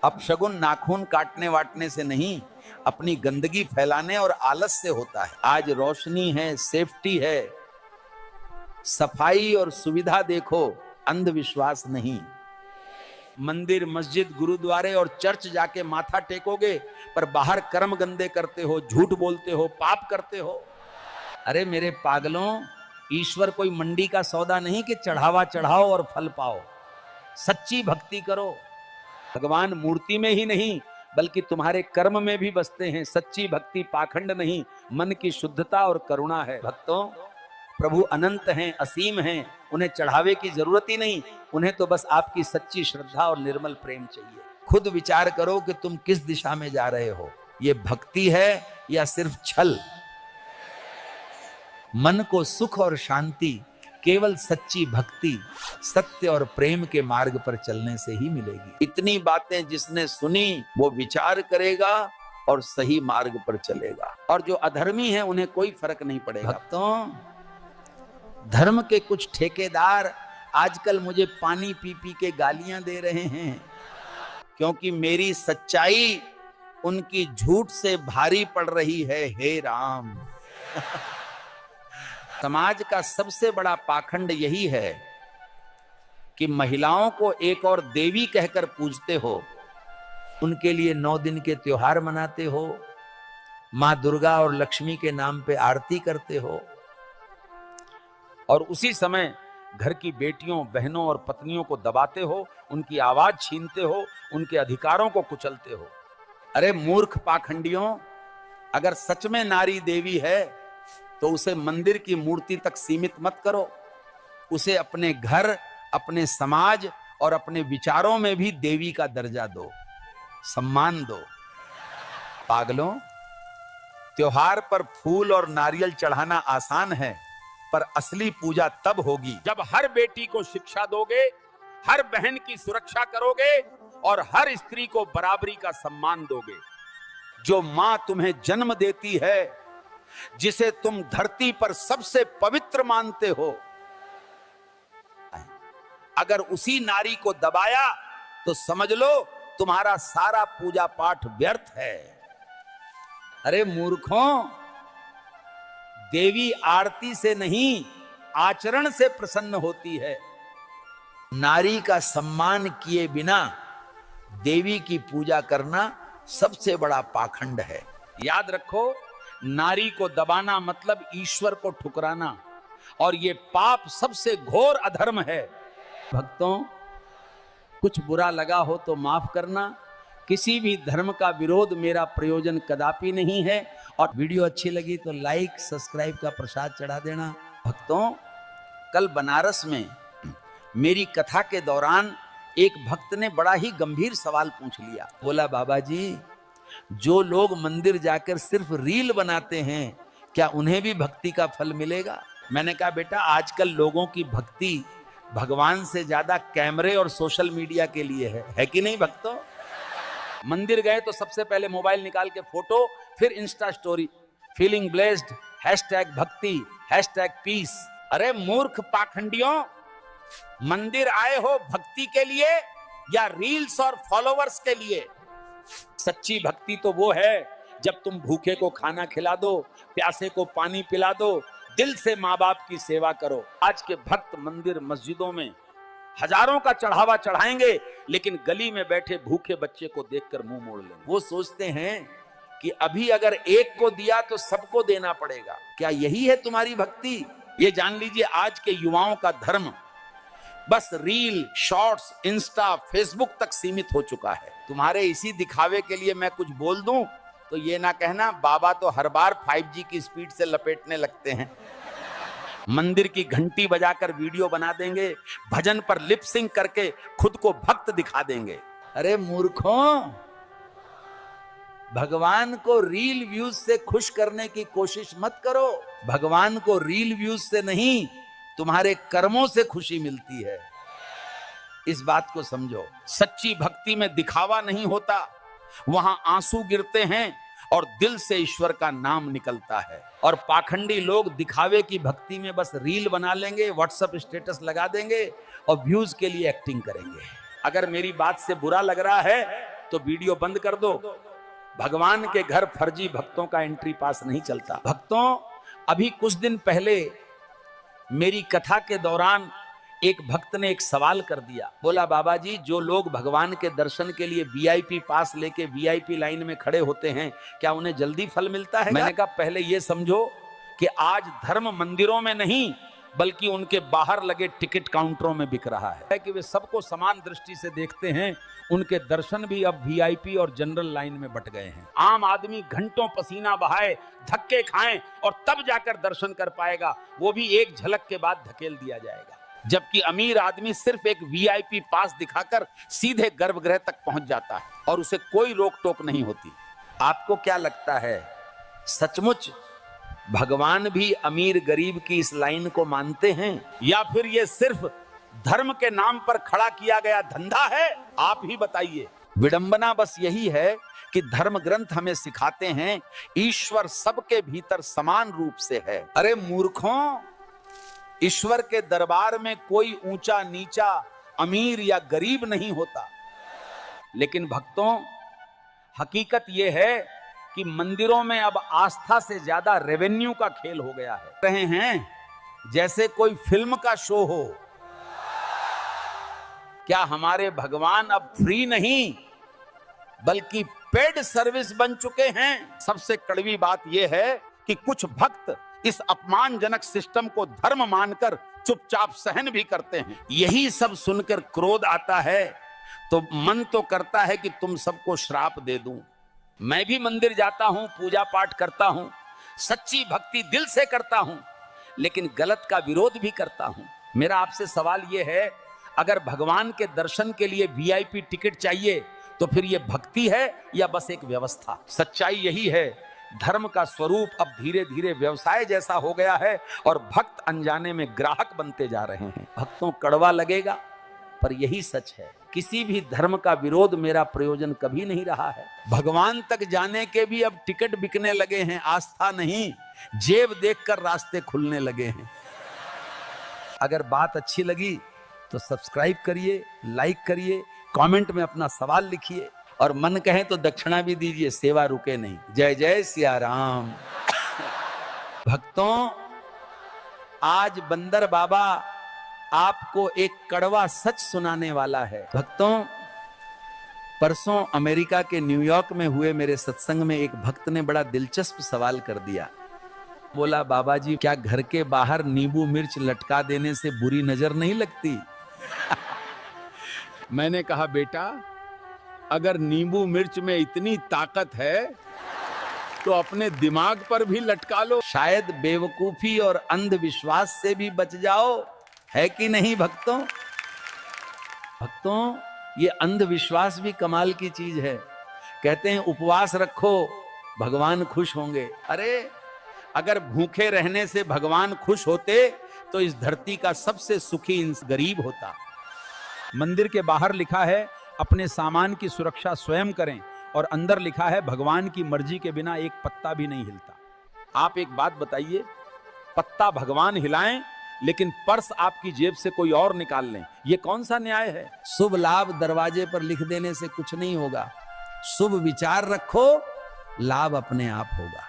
अपशगुन नाखून काटने वाटने से नहीं, अपनी गंदगी फैलाने और आलस से होता है। आज रोशनी है, सेफ्टी है, सफाई और सुविधा देखो, अंधविश्वास नहीं। मंदिर, मस्जिद, गुरुद्वारे और चर्च जाके माथा टेकोगे पर बाहर कर्म गंदे करते हो, झूठ बोलते हो, पाप करते हो। अरे मेरे पागलों, ईश्वर कोई मंडी का सौदा नहीं कि चढ़ावा चढ़ाओ और फल पाओ। सच्ची भक्ति करो, भगवान मूर्ति में ही नहीं बल्कि तुम्हारे कर्म में भी बसते हैं। सच्ची भक्ति पाखंड नहीं, मन की शुद्धता और करुणा है। भक्तों, प्रभु अनंत हैं, असीम हैं, उन्हें चढ़ावे की जरूरत ही नहीं, उन्हें तो बस आपकी सच्ची श्रद्धा और निर्मल प्रेम चाहिए। खुद विचार करो कि तुम किस दिशा में जा रहे हो, ये भक्ति है या सिर्फ छल? मन को सुख और शांति केवल सच्ची भक्ति, सत्य और प्रेम के मार्ग पर चलने से ही मिलेगी। इतनी बातें जिसने सुनी वो विचार करेगा और सही मार्ग पर चलेगा, और जो अधर्मी है उन्हें कोई फर्क नहीं पड़ेगा। भक्तों, धर्म के कुछ ठेकेदार आजकल मुझे पानी पी पी के गालियां दे रहे हैं क्योंकि मेरी सच्चाई उनकी झूठ से भारी पड़ रही है। हे राम, समाज का सबसे बड़ा पाखंड यही है कि महिलाओं को एक और देवी कहकर पूजते हो, उनके लिए 9 दिन के त्योहार मनाते हो, मां दुर्गा और लक्ष्मी के नाम पे आरती करते हो, और उसी समय घर की बेटियों, बहनों और पत्नियों को दबाते हो, उनकी आवाज छीनते हो, उनके अधिकारों को कुचलते हो। अरे मूर्ख पाखंडियों, अगर सच में नारी देवी है तो उसे मंदिर की मूर्ति तक सीमित मत करो, उसे अपने घर, अपने समाज और अपने विचारों में भी देवी का दर्जा दो, सम्मान दो। पागलों, त्योहार पर फूल और नारियल चढ़ाना आसान है, पर असली पूजा तब होगी जब हर बेटी को शिक्षा दोगे, हर बहन की सुरक्षा करोगे और हर स्त्री को बराबरी का सम्मान दोगे। जो मां तुम्हें जन्म देती है, जिसे तुम धरती पर सबसे पवित्र मानते हो, अगर उसी नारी को दबाया तो समझ लो तुम्हारा सारा पूजा पाठ व्यर्थ है। अरे मूर्खों, देवी आरती से नहीं, आचरण से प्रसन्न होती है। नारी का सम्मान किए बिना देवी की पूजा करना सबसे बड़ा पाखंड है। याद रखो, नारी को दबाना मतलब ईश्वर को ठुकराना, और यह पाप सबसे घोर अधर्म है। भक्तों, कुछ बुरा लगा हो तो माफ करना। किसी भी धर्म का विरोध मेरा प्रयोजन कदापि नहीं है, और वीडियो अच्छी लगी तो लाइक, सब्सक्राइब का प्रसाद चढ़ा देना। भक्तों, कल बनारस में मेरी कथा के दौरान एक भक्त ने बड़ा ही गंभीर सवाल पूछ लिया। बोला, बाबा जी, जो लोग मंदिर जाकर सिर्फ रील बनाते हैं, क्या उन्हें भी भक्ति का फल मिलेगा? मैंने कहा, बेटा, आजकल लोगों की भक्ति भगवान से ज्यादा कैमरे और सोशल मीडिया के लिए है कि नहीं भक्तों? मंदिर गए तो सबसे पहले मोबाइल निकाल के फोटो, फिर इंस्टा स्टोरी, फीलिंग ब्लेस्ड, #भक्ति, #पीस। अरे मूर्ख पाखंडियों, मंदिर आए हो भक्ति के लिए या रील्स और फॉलोवर्स के लिए? सच्ची भक्ति तो वो है जब तुम भूखे को खाना खिला दो, प्यासे को पानी पिला दो, दिल से माँ बाप की सेवा करो। आज के भक्त मंदिर मस्जिदों में हजारों का चढ़ावा चढ़ाएंगे, लेकिन गली में बैठे भूखे बच्चे को देखकर मुंह मोड़ लेंगे। वो सोचते हैं कि अभी अगर एक को दिया तो सबको देना पड़ेगा। क्या यही है तुम्हारी भक्ति? ये जान लीजिए, आज के युवाओं का धर्म बस रील, शॉर्ट्स, इंस्टा, फेसबुक तक सीमित हो चुका है। तुम्हारे इसी दिखावे के लिए मैं कुछ बोल दूं तो ये ना कहना बाबा तो हर बार 5G की स्पीड से लपेटने लगते हैं। मंदिर की घंटी बजाकर वीडियो बना देंगे, भजन पर लिप सिंक करके खुद को भक्त दिखा देंगे। अरे मूर्खों, भगवान को रील व्यूज से खुश करने की कोशिश मत करो। भगवान को रील व्यूज से नहीं, तुम्हारे कर्मों से खुशी मिलती है। इस बात को समझो। सच्ची भक्ति में दिखावा नहीं होता, वहां आंसू गिरते हैं और दिल से ईश्वर का नाम निकलता है। और पाखंडी लोग दिखावे की भक्ति में बस रील बना लेंगे, व्हाट्सएप स्टेटस लगा देंगे और व्यूज के लिए एक्टिंग करेंगे। अगर मेरी बात से बुरा लग रहा है तो वीडियो बंद कर दो। भगवान के घर फर्जी भक्तों का एंट्री पास नहीं चलता। भक्तों, अभी कुछ दिन पहले मेरी कथा के दौरान एक भक्त ने एक सवाल कर दिया। बोला, बाबा जी, जो लोग भगवान के दर्शन के लिए VIP पास लेके VIP लाइन में खड़े होते हैं, क्या उन्हें जल्दी फल मिलता है? मैंने कहा, पहले यह समझो कि आज धर्म मंदिरों में नहीं बल्कि उनके बाहर लगे टिकट काउंटरों में बिक रहा है कि वे सबको समान दृष्टि से देखते हैं। उनके दर्शन भी अब VIP और जनरल लाइन में बट गए हैं। आम आदमी घंटों पसीना बहाए, धक्के खाएं और तब जाकर दर्शन कर पाएगा, वो भी एक झलक के बाद धकेल दिया जाएगा। जबकि अमीर आदमी सिर्फ एक VIP पास दिखाकर सीधे गर्भगृह तक पहुंच जाता है और उसे कोई रोक टोक नहीं होती। आपको क्या लगता है, सचमुच भगवान भी अमीर गरीब की इस लाइन को मानते हैं, या फिर ये सिर्फ धर्म के नाम पर खड़ा किया गया धंधा है? आप ही बताइए। विडंबना बस यही है कि धर्म ग्रंथ हमें सिखाते हैं ईश्वर सबके भीतर समान रूप से है। अरे मूर्खों, ईश्वर के दरबार में कोई ऊंचा नीचा, अमीर या गरीब नहीं होता। लेकिन भक्तों, हकीकत यह है कि मंदिरों में अब आस्था से ज्यादा रेवेन्यू का खेल हो गया है। रहे हैं जैसे कोई फिल्म का शो हो। क्या हमारे भगवान अब फ्री नहीं बल्कि पेड सर्विस बन चुके हैं? सबसे कड़वी बात यह है कि कुछ भक्त इस अपमानजनक सिस्टम को धर्म मानकर चुपचाप सहन भी करते हैं। यही सब सुनकर क्रोध आता है तो मन तो करता है कि तुम सबको श्राप दे दूं। मैं भी मंदिर जाता हूं, पूजा पाठ करता हूं, सच्ची भक्ति दिल से करता हूं, लेकिन गलत का विरोध भी करता हूं। मेरा आपसे सवाल यह है, अगर भगवान के दर्शन के लिए वीआईपी टिकट चाहिए तो फिर यह भक्ति है या बस एक व्यवस्था? सच्चाई यही है, धर्म का स्वरूप अब धीरे धीरे व्यवसाय जैसा हो गया है और भक्त अनजाने में ग्राहक बनते जा रहे हैं। भक्तों कड़वा लगेगा पर यही सच है, किसी भी धर्म का विरोध मेरा प्रयोजन कभी नहीं रहा है। भगवान तक जाने के भी अब टिकट बिकने लगे हैं, आस्था नहीं, जेब देखकर रास्ते खुलने लगे हैं। अगर बात अच्छी लगी तो सब्सक्राइब करिए, लाइक करिए, कमेंट में अपना सवाल लिखिए और मन कहे तो दक्षिणा भी दीजिए, सेवा रुके नहीं। जय जय सिया राम। भक्तों, आज बंदर बाबा आपको एक कड़वा सच सुनाने वाला है। भक्तों, परसों अमेरिका के न्यूयॉर्क में हुए मेरे सत्संग में एक भक्त ने बड़ा दिलचस्प सवाल कर दिया। बोला, बाबा जी क्या घर के बाहर नींबू मिर्च लटका देने से बुरी नजर नहीं लगती? मैंने कहा, बेटा अगर नींबू मिर्च में इतनी ताकत है तो अपने दिमाग पर भी लटका लो, शायद बेवकूफी और अंधविश्वास से भी बच जाओ, है कि नहीं भक्तों? भक्तों, ये अंधविश्वास भी कमाल की चीज है। कहते हैं उपवास रखो भगवान खुश होंगे। अरे अगर भूखे रहने से भगवान खुश होते तो इस धरती का सबसे सुखी गरीब होता। मंदिर के बाहर लिखा है अपने सामान की सुरक्षा स्वयं करें और अंदर लिखा है भगवान की मर्जी के बिना एक पत्ता भी नहीं हिलता। आप एक बात बताइए, पत्ता भगवान हिलाएं लेकिन पर्स आपकी जेब से कोई और निकाल लें, ये कौन सा न्याय है? शुभ लाभ दरवाजे पर लिख देने से कुछ नहीं होगा, शुभ विचार रखो, लाभ अपने आप होगा।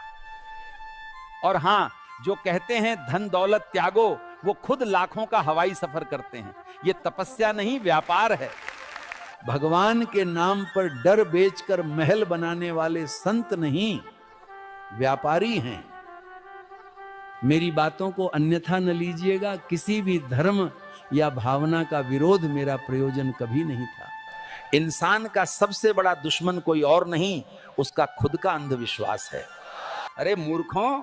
और हां, जो कहते हैं धन दौलत त्यागो, वो खुद लाखों का हवाई सफर करते हैं। ये तपस्या नहीं, व्यापार है। भगवान के नाम पर डर बेचकर महल बनाने वाले संत नहीं, व्यापारी हैं। मेरी बातों को अन्यथा न लीजिएगा, किसी भी धर्म या भावना का विरोध मेरा प्रयोजन कभी नहीं था। इंसान का सबसे बड़ा दुश्मन कोई और नहीं, उसका खुद का अंधविश्वास है। अरे मूर्खों,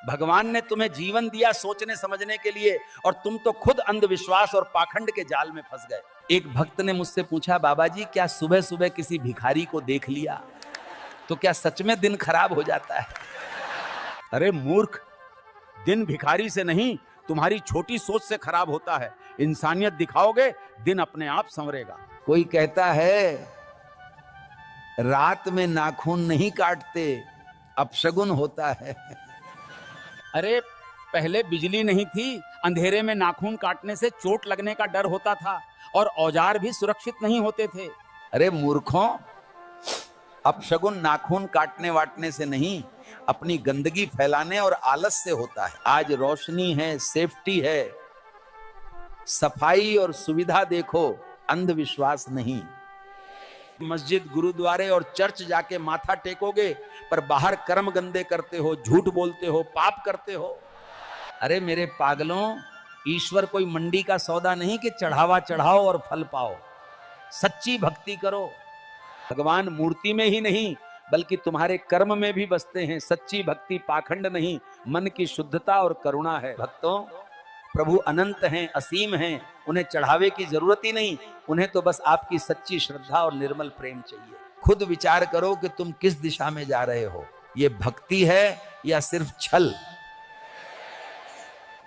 भगवान ने तुम्हें जीवन दिया सोचने समझने के लिए और तुम तो खुद अंधविश्वास और पाखंड के जाल में फंस गए। एक भक्त ने मुझसे पूछा, बाबा जी क्या सुबह सुबह किसी भिखारी को देख लिया तो क्या सच में दिन खराब हो जाता है? अरे मूर्ख, दिन भिखारी से नहीं, तुम्हारी छोटी सोच से खराब होता है। इंसानियत दिखाओगे, दिन अपने आप संवरेगा। कोई कहता है रात में नाखून नहीं काटते, अपशगुन होता है। अरे पहले बिजली नहीं थी, अंधेरे में नाखून काटने से चोट लगने का डर होता था और औजार भी सुरक्षित नहीं होते थे। अरे मूर्खों, अपशगुन नाखून काटने वाटने से नहीं, अपनी गंदगी फैलाने और आलस से होता है। आज रोशनी है, सेफ्टी है, सफाई और सुविधा देखो, अंधविश्वास नहीं। मस्जिद, गुरुद्वारे और चर्च जाके माथा टेकोगे पर बाहर कर्म गंदे करते हो, झूठ बोलते हो, पाप करते हो। अरे मेरे पागलों, ईश्वर कोई मंडी का सौदा नहीं कि चढ़ावा चढ़ाओ और फल पाओ। सच्ची भक्ति करो। भगवान मूर्ति में ही नहीं बल्कि तुम्हारे कर्म में भी बसते हैं। सच्ची भक्ति पाखंड नहीं, मन की शुद्धता और करुणा है। भक्तों, प्रभु अनंत हैं, असीम हैं, उन्हें चढ़ावे की जरूरत ही नहीं, उन्हें तो बस आपकी सच्ची श्रद्धा और निर्मल प्रेम चाहिए। खुद विचार करो कि तुम किस दिशा में जा रहे हो, ये भक्ति है या सिर्फ छल?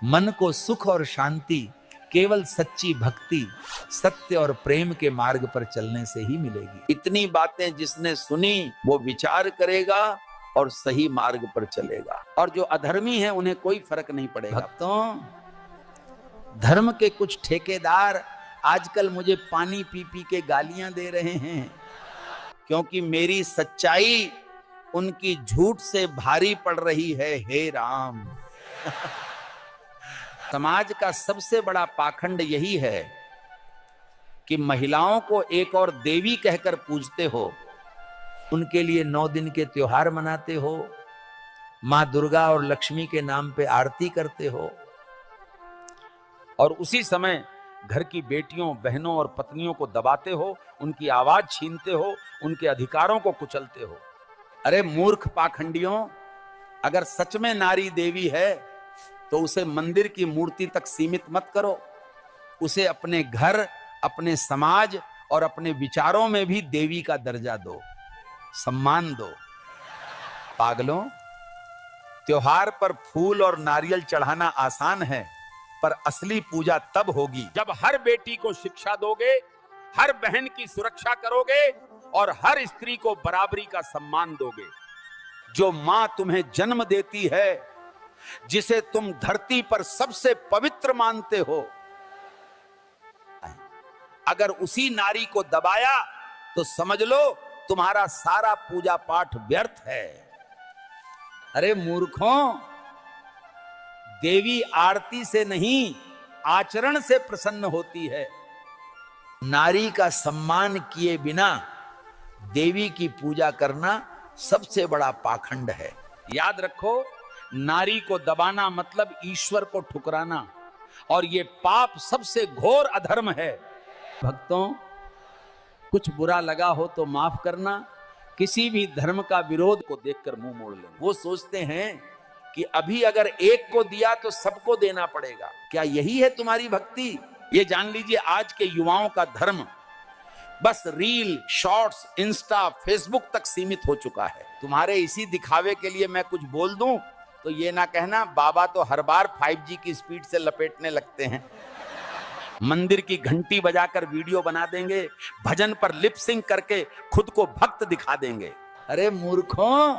मन को सुख और शांति केवल सच्ची भक्ति, सत्य और प्रेम के मार्ग पर चलने से ही मिलेगी। इतनी बातें जिसने सुनी वो विचार करेगा और सही मार्ग पर चलेगा, और जो अधर्मी है उन्हें कोई फर्क नहीं पड़ेगा। भक्तों, धर्म के कुछ ठेकेदार आजकल मुझे पानी पी पी के गालियां दे रहे हैं क्योंकि मेरी सच्चाई उनकी झूठ से भारी पड़ रही है। हे राम, समाज का सबसे बड़ा पाखंड यही है कि महिलाओं को एक और देवी कहकर पूजते हो, उनके लिए 9 दिन के त्योहार मनाते हो, मां दुर्गा और लक्ष्मी के नाम पे आरती करते हो, और उसी समय घर की बेटियों, बहनों और पत्नियों को दबाते हो, उनकी आवाज छीनते हो, उनके अधिकारों को कुचलते हो। अरे मूर्ख पाखंडियों, अगर सच में नारी देवी है तो उसे मंदिर की मूर्ति तक सीमित मत करो, उसे अपने घर, अपने समाज और अपने विचारों में भी देवी का दर्जा दो, सम्मान दो। पागलों, त्योहार पर फूल और नारियल चढ़ाना आसान है, पर असली पूजा तब होगी जब हर बेटी को शिक्षा दोगे, हर बहन की सुरक्षा करोगे और हर स्त्री को बराबरी का सम्मान दोगे। जो मां तुम्हें जन्म देती है, जिसे तुम धरती पर सबसे पवित्र मानते हो, अगर उसी नारी को दबाया तो समझ लो तुम्हारा सारा पूजा पाठ व्यर्थ है। अरे मूर्खों, देवी आरती से नहीं, आचरण से प्रसन्न होती है। नारी का सम्मान किए बिना देवी की पूजा करना सबसे बड़ा पाखंड है। याद रखो, नारी को दबाना मतलब ईश्वर को ठुकराना, और यह पाप सबसे घोर अधर्म है। भक्तों, कुछ बुरा लगा हो तो माफ करना। किसी भी धर्म का विरोध को देखकर मुंह मोड़ लेना। वो सोचते हैं कि अभी अगर एक को दिया तो सबको देना पड़ेगा। क्या यही है तुम्हारी भक्ति? ये जान लीजिए, आज के युवाओं का धर्म बस रील, शॉर्ट्स, इंस्टा, फेसबुक तक सीमित हो चुका है। तुम्हारे इसी दिखावे के लिए मैं कुछ बोल दूं तो ये ना कहना बाबा तो हर बार 5G की स्पीड से लपेटने लगते हैं। मंदिर की घंटी बजाकर वीडियो बना देंगे, भजन पर लिप सिंक करके खुद को भक्त दिखा देंगे। अरे मूर्खों,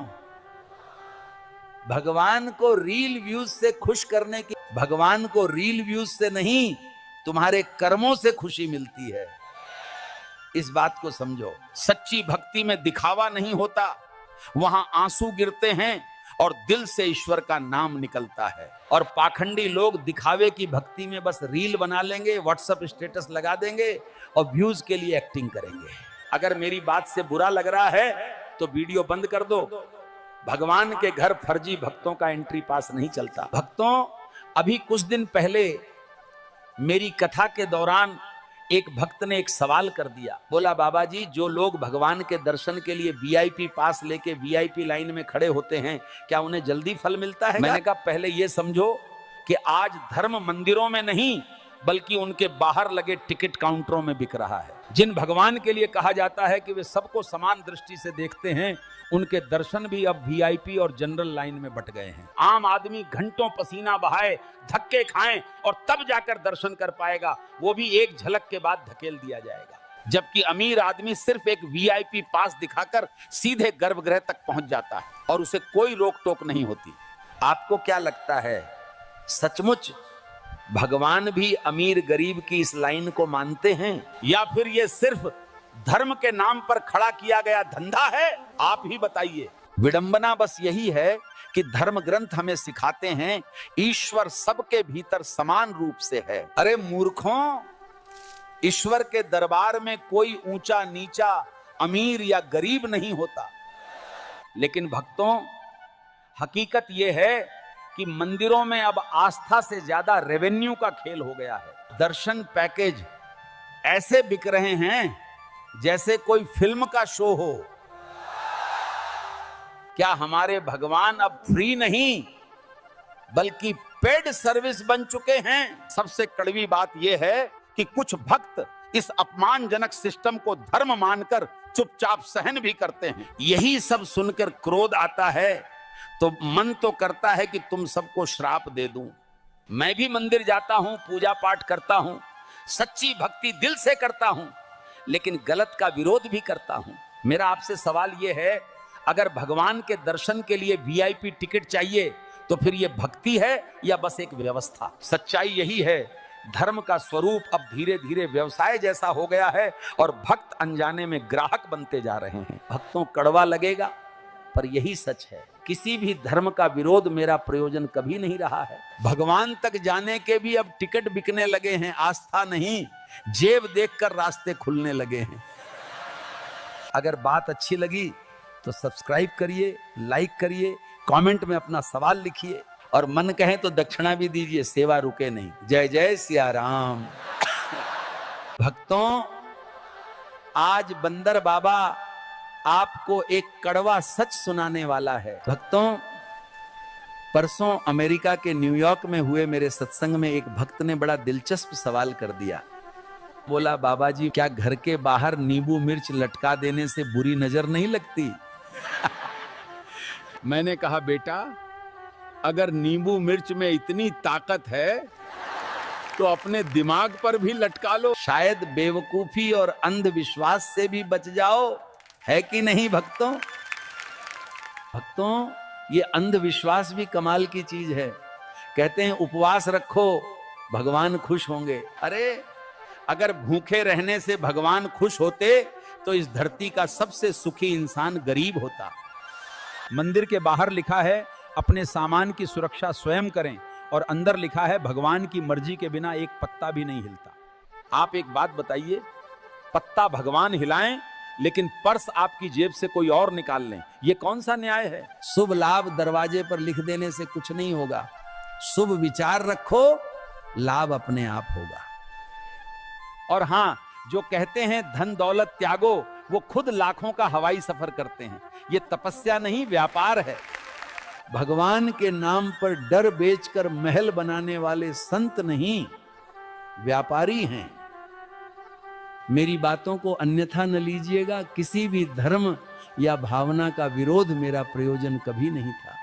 भगवान को रील व्यूज से खुश करने की, भगवान को रील व्यूज से नहीं, तुम्हारे कर्मों से खुशी मिलती है। इस बात को समझो। सच्ची भक्ति में दिखावा नहीं होता, वहां आंसू गिरते हैं और दिल से ईश्वर का नाम निकलता है। और पाखंडी लोग दिखावे की भक्ति में बस रील बना लेंगे, व्हाट्सएप स्टेटस लगा देंगे और व्यूज के लिए एक्टिंग करेंगे। अगर मेरी बात से बुरा लग रहा है तो वीडियो बंद कर दो। भगवान के घर फर्जी भक्तों का एंट्री पास नहीं चलता। भक्तों, अभी कुछ दिन पहले मेरी कथा के दौरान एक भक्त ने एक सवाल कर दिया। बोला, बाबा जी, जो लोग भगवान के दर्शन के लिए वीआईपी पास लेके वीआईपी लाइन में खड़े होते हैं, क्या उन्हें जल्दी फल मिलता है? मैंने कहा, पहले यह समझो कि आज धर्म मंदिरों में नहीं बल्कि उनके बाहर लगे टिकट काउंटरों में बिक रहा है। जिन भगवान के लिए कहा जाता है कि वे सबको समान दृष्टि से देखते हैं, उनके दर्शन भी अब वीआईपी और जनरल लाइन में बट गए हैं। आम आदमी घंटों पसीना बहाए, धक्के खाएं और तब जाकर दर्शन कर पाएगा, वो भी एक झलक के बाद धकेल दिया जाएगा। जबकि अमीर आदमी सिर्फ एक वीआईपी पास दिखाकर सीधे गर्भगृह तक पहुंच जाता है और उसे कोई रोक टोक नहीं होती। आपको क्या लगता है, सचमुच भगवान भी अमीर गरीब की इस लाइन को मानते हैं, या फिर ये सिर्फ धर्म के नाम पर खड़ा किया गया धंधा है? आप ही बताइए। विडंबना बस यही है कि धर्म ग्रंथ हमें सिखाते हैं ईश्वर सबके भीतर समान रूप से है। अरे मूर्खों, ईश्वर के दरबार में कोई ऊंचा नीचा, अमीर या गरीब नहीं होता। लेकिन भक्तों, हकीकत यह है कि मंदिरों में अब आस्था से ज्यादा रेवेन्यू का खेल हो गया है। दर्शन पैकेज ऐसे बिक रहे हैं जैसे कोई फिल्म का शो हो। क्या हमारे भगवान अब फ्री नहीं बल्कि पेड सर्विस बन चुके हैं? सबसे कड़वी बात यह है कि कुछ भक्त इस अपमानजनक सिस्टम को धर्म मानकर चुपचाप सहन भी करते हैं। यही सब सुनकर क्रोध आता है तो मन तो करता है कि तुम सबको श्राप दे दूं। मैं भी मंदिर जाता हूं, पूजा पाठ करता हूं, सच्ची भक्ति दिल से करता हूं, लेकिन गलत का विरोध भी करता हूं। मेरा आपसे सवाल यह है, अगर भगवान के दर्शन के लिए वीआईपी टिकट चाहिए तो फिर यह भक्ति है या बस एक व्यवस्था? सच्चाई यही है, धर्म का स्वरूप अब धीरे धीरे व्यवसाय जैसा हो गया है और भक्त अनजाने में ग्राहक बनते जा रहे हैं। भक्तों, कड़वा लगेगा पर यही सच है। किसी भी धर्म का विरोध मेरा प्रयोजन कभी नहीं रहा है। भगवान तक जाने के भी अब टिकट बिकने लगे हैं, आस्था नहीं, जेब देखकर रास्ते खुलने लगे हैं। अगर बात अच्छी लगी तो सब्सक्राइब करिए, लाइक करिए, कमेंट में अपना सवाल लिखिए और मन कहे तो दक्षिणा भी दीजिए, सेवा रुके नहीं। जय जय सिया राम। भक्तों, आज बंदर बाबा आपको एक कड़वा सच सुनाने वाला है। भक्तों, परसों अमेरिका के न्यूयॉर्क में हुए मेरे सत्संग में एक भक्त ने बड़ा दिलचस्प सवाल कर दिया। बोला, बाबा जी, क्या घर के बाहर नींबू मिर्च लटका देने से बुरी नजर नहीं लगती? मैंने कहा, बेटा, अगर नींबू मिर्च में इतनी ताकत है तो अपने दिमाग पर भी लटका लो, शायद बेवकूफी और अंधविश्वास से भी बच जाओ, है कि नहीं भक्तों? भक्तों, ये अंधविश्वास भी कमाल की चीज है। कहते हैं उपवास रखो, भगवान खुश होंगे। अरे, अगर भूखे रहने से भगवान खुश होते तो इस धरती का सबसे सुखी इंसान गरीब होता। मंदिर के बाहर लिखा है, अपने सामान की सुरक्षा स्वयं करें, और अंदर लिखा है, भगवान की मर्जी के बिना एक पत्ता भी नहीं हिलता। आप एक बात बताइए, पत्ता भगवान हिलाएं लेकिन पर्स आपकी जेब से कोई और निकाल लें, ये कौन सा न्याय है? शुभ लाभ दरवाजे पर लिख देने से कुछ नहीं होगा। शुभ विचार रखो, लाभ अपने आप होगा। और हां, जो कहते हैं धन दौलत त्यागो, वो खुद लाखों का हवाई सफर करते हैं। ये तपस्या नहीं, व्यापार है। भगवान के नाम पर डर बेचकर महल बनाने वाले संत नहीं, व्यापारी हैं। मेरी बातों को अन्यथा न लीजिएगा। किसी भी धर्म या भावना का विरोध मेरा प्रयोजन कभी नहीं था।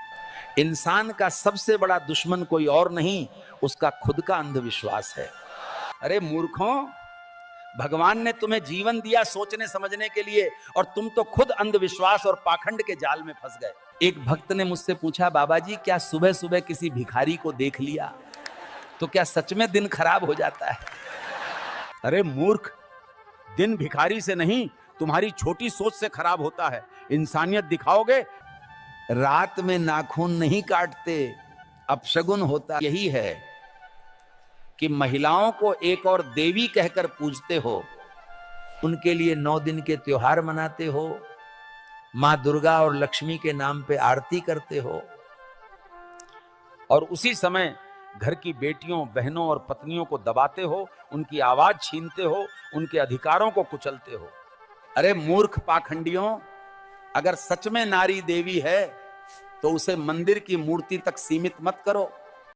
इंसान का सबसे बड़ा दुश्मन कोई और नहीं, उसका खुद का अंधविश्वास है। अरे मूर्खों, भगवान ने तुम्हें जीवन दिया सोचने समझने के लिए, और तुम तो खुद अंधविश्वास और पाखंड के जाल में फंस गए। एक भक्त ने मुझसे पूछा, बाबा जी, क्या सुबह सुबह किसी भिखारी को देख लिया तो क्या सच में दिन खराब हो जाता है? अरे मूर्ख, दिन भिखारी से नहीं, तुम्हारी छोटी सोच से खराब होता है। इंसानियत दिखाओगे? रात में नाखून नहीं काटते, अपशगुन होता यही है कि महिलाओं को एक और देवी कहकर पूजते हो, उनके लिए 9 दिन के त्योहार मनाते हो, मां दुर्गा और लक्ष्मी के नाम पे आरती करते हो, और उसी समय घर की बेटियों, बहनों और पत्नियों को दबाते हो, उनकी आवाज छीनते हो, उनके अधिकारों को कुचलते हो। अरे मूर्ख पाखंडियों, अगर सच में नारी देवी है तो उसे मंदिर की मूर्ति तक सीमित मत करो।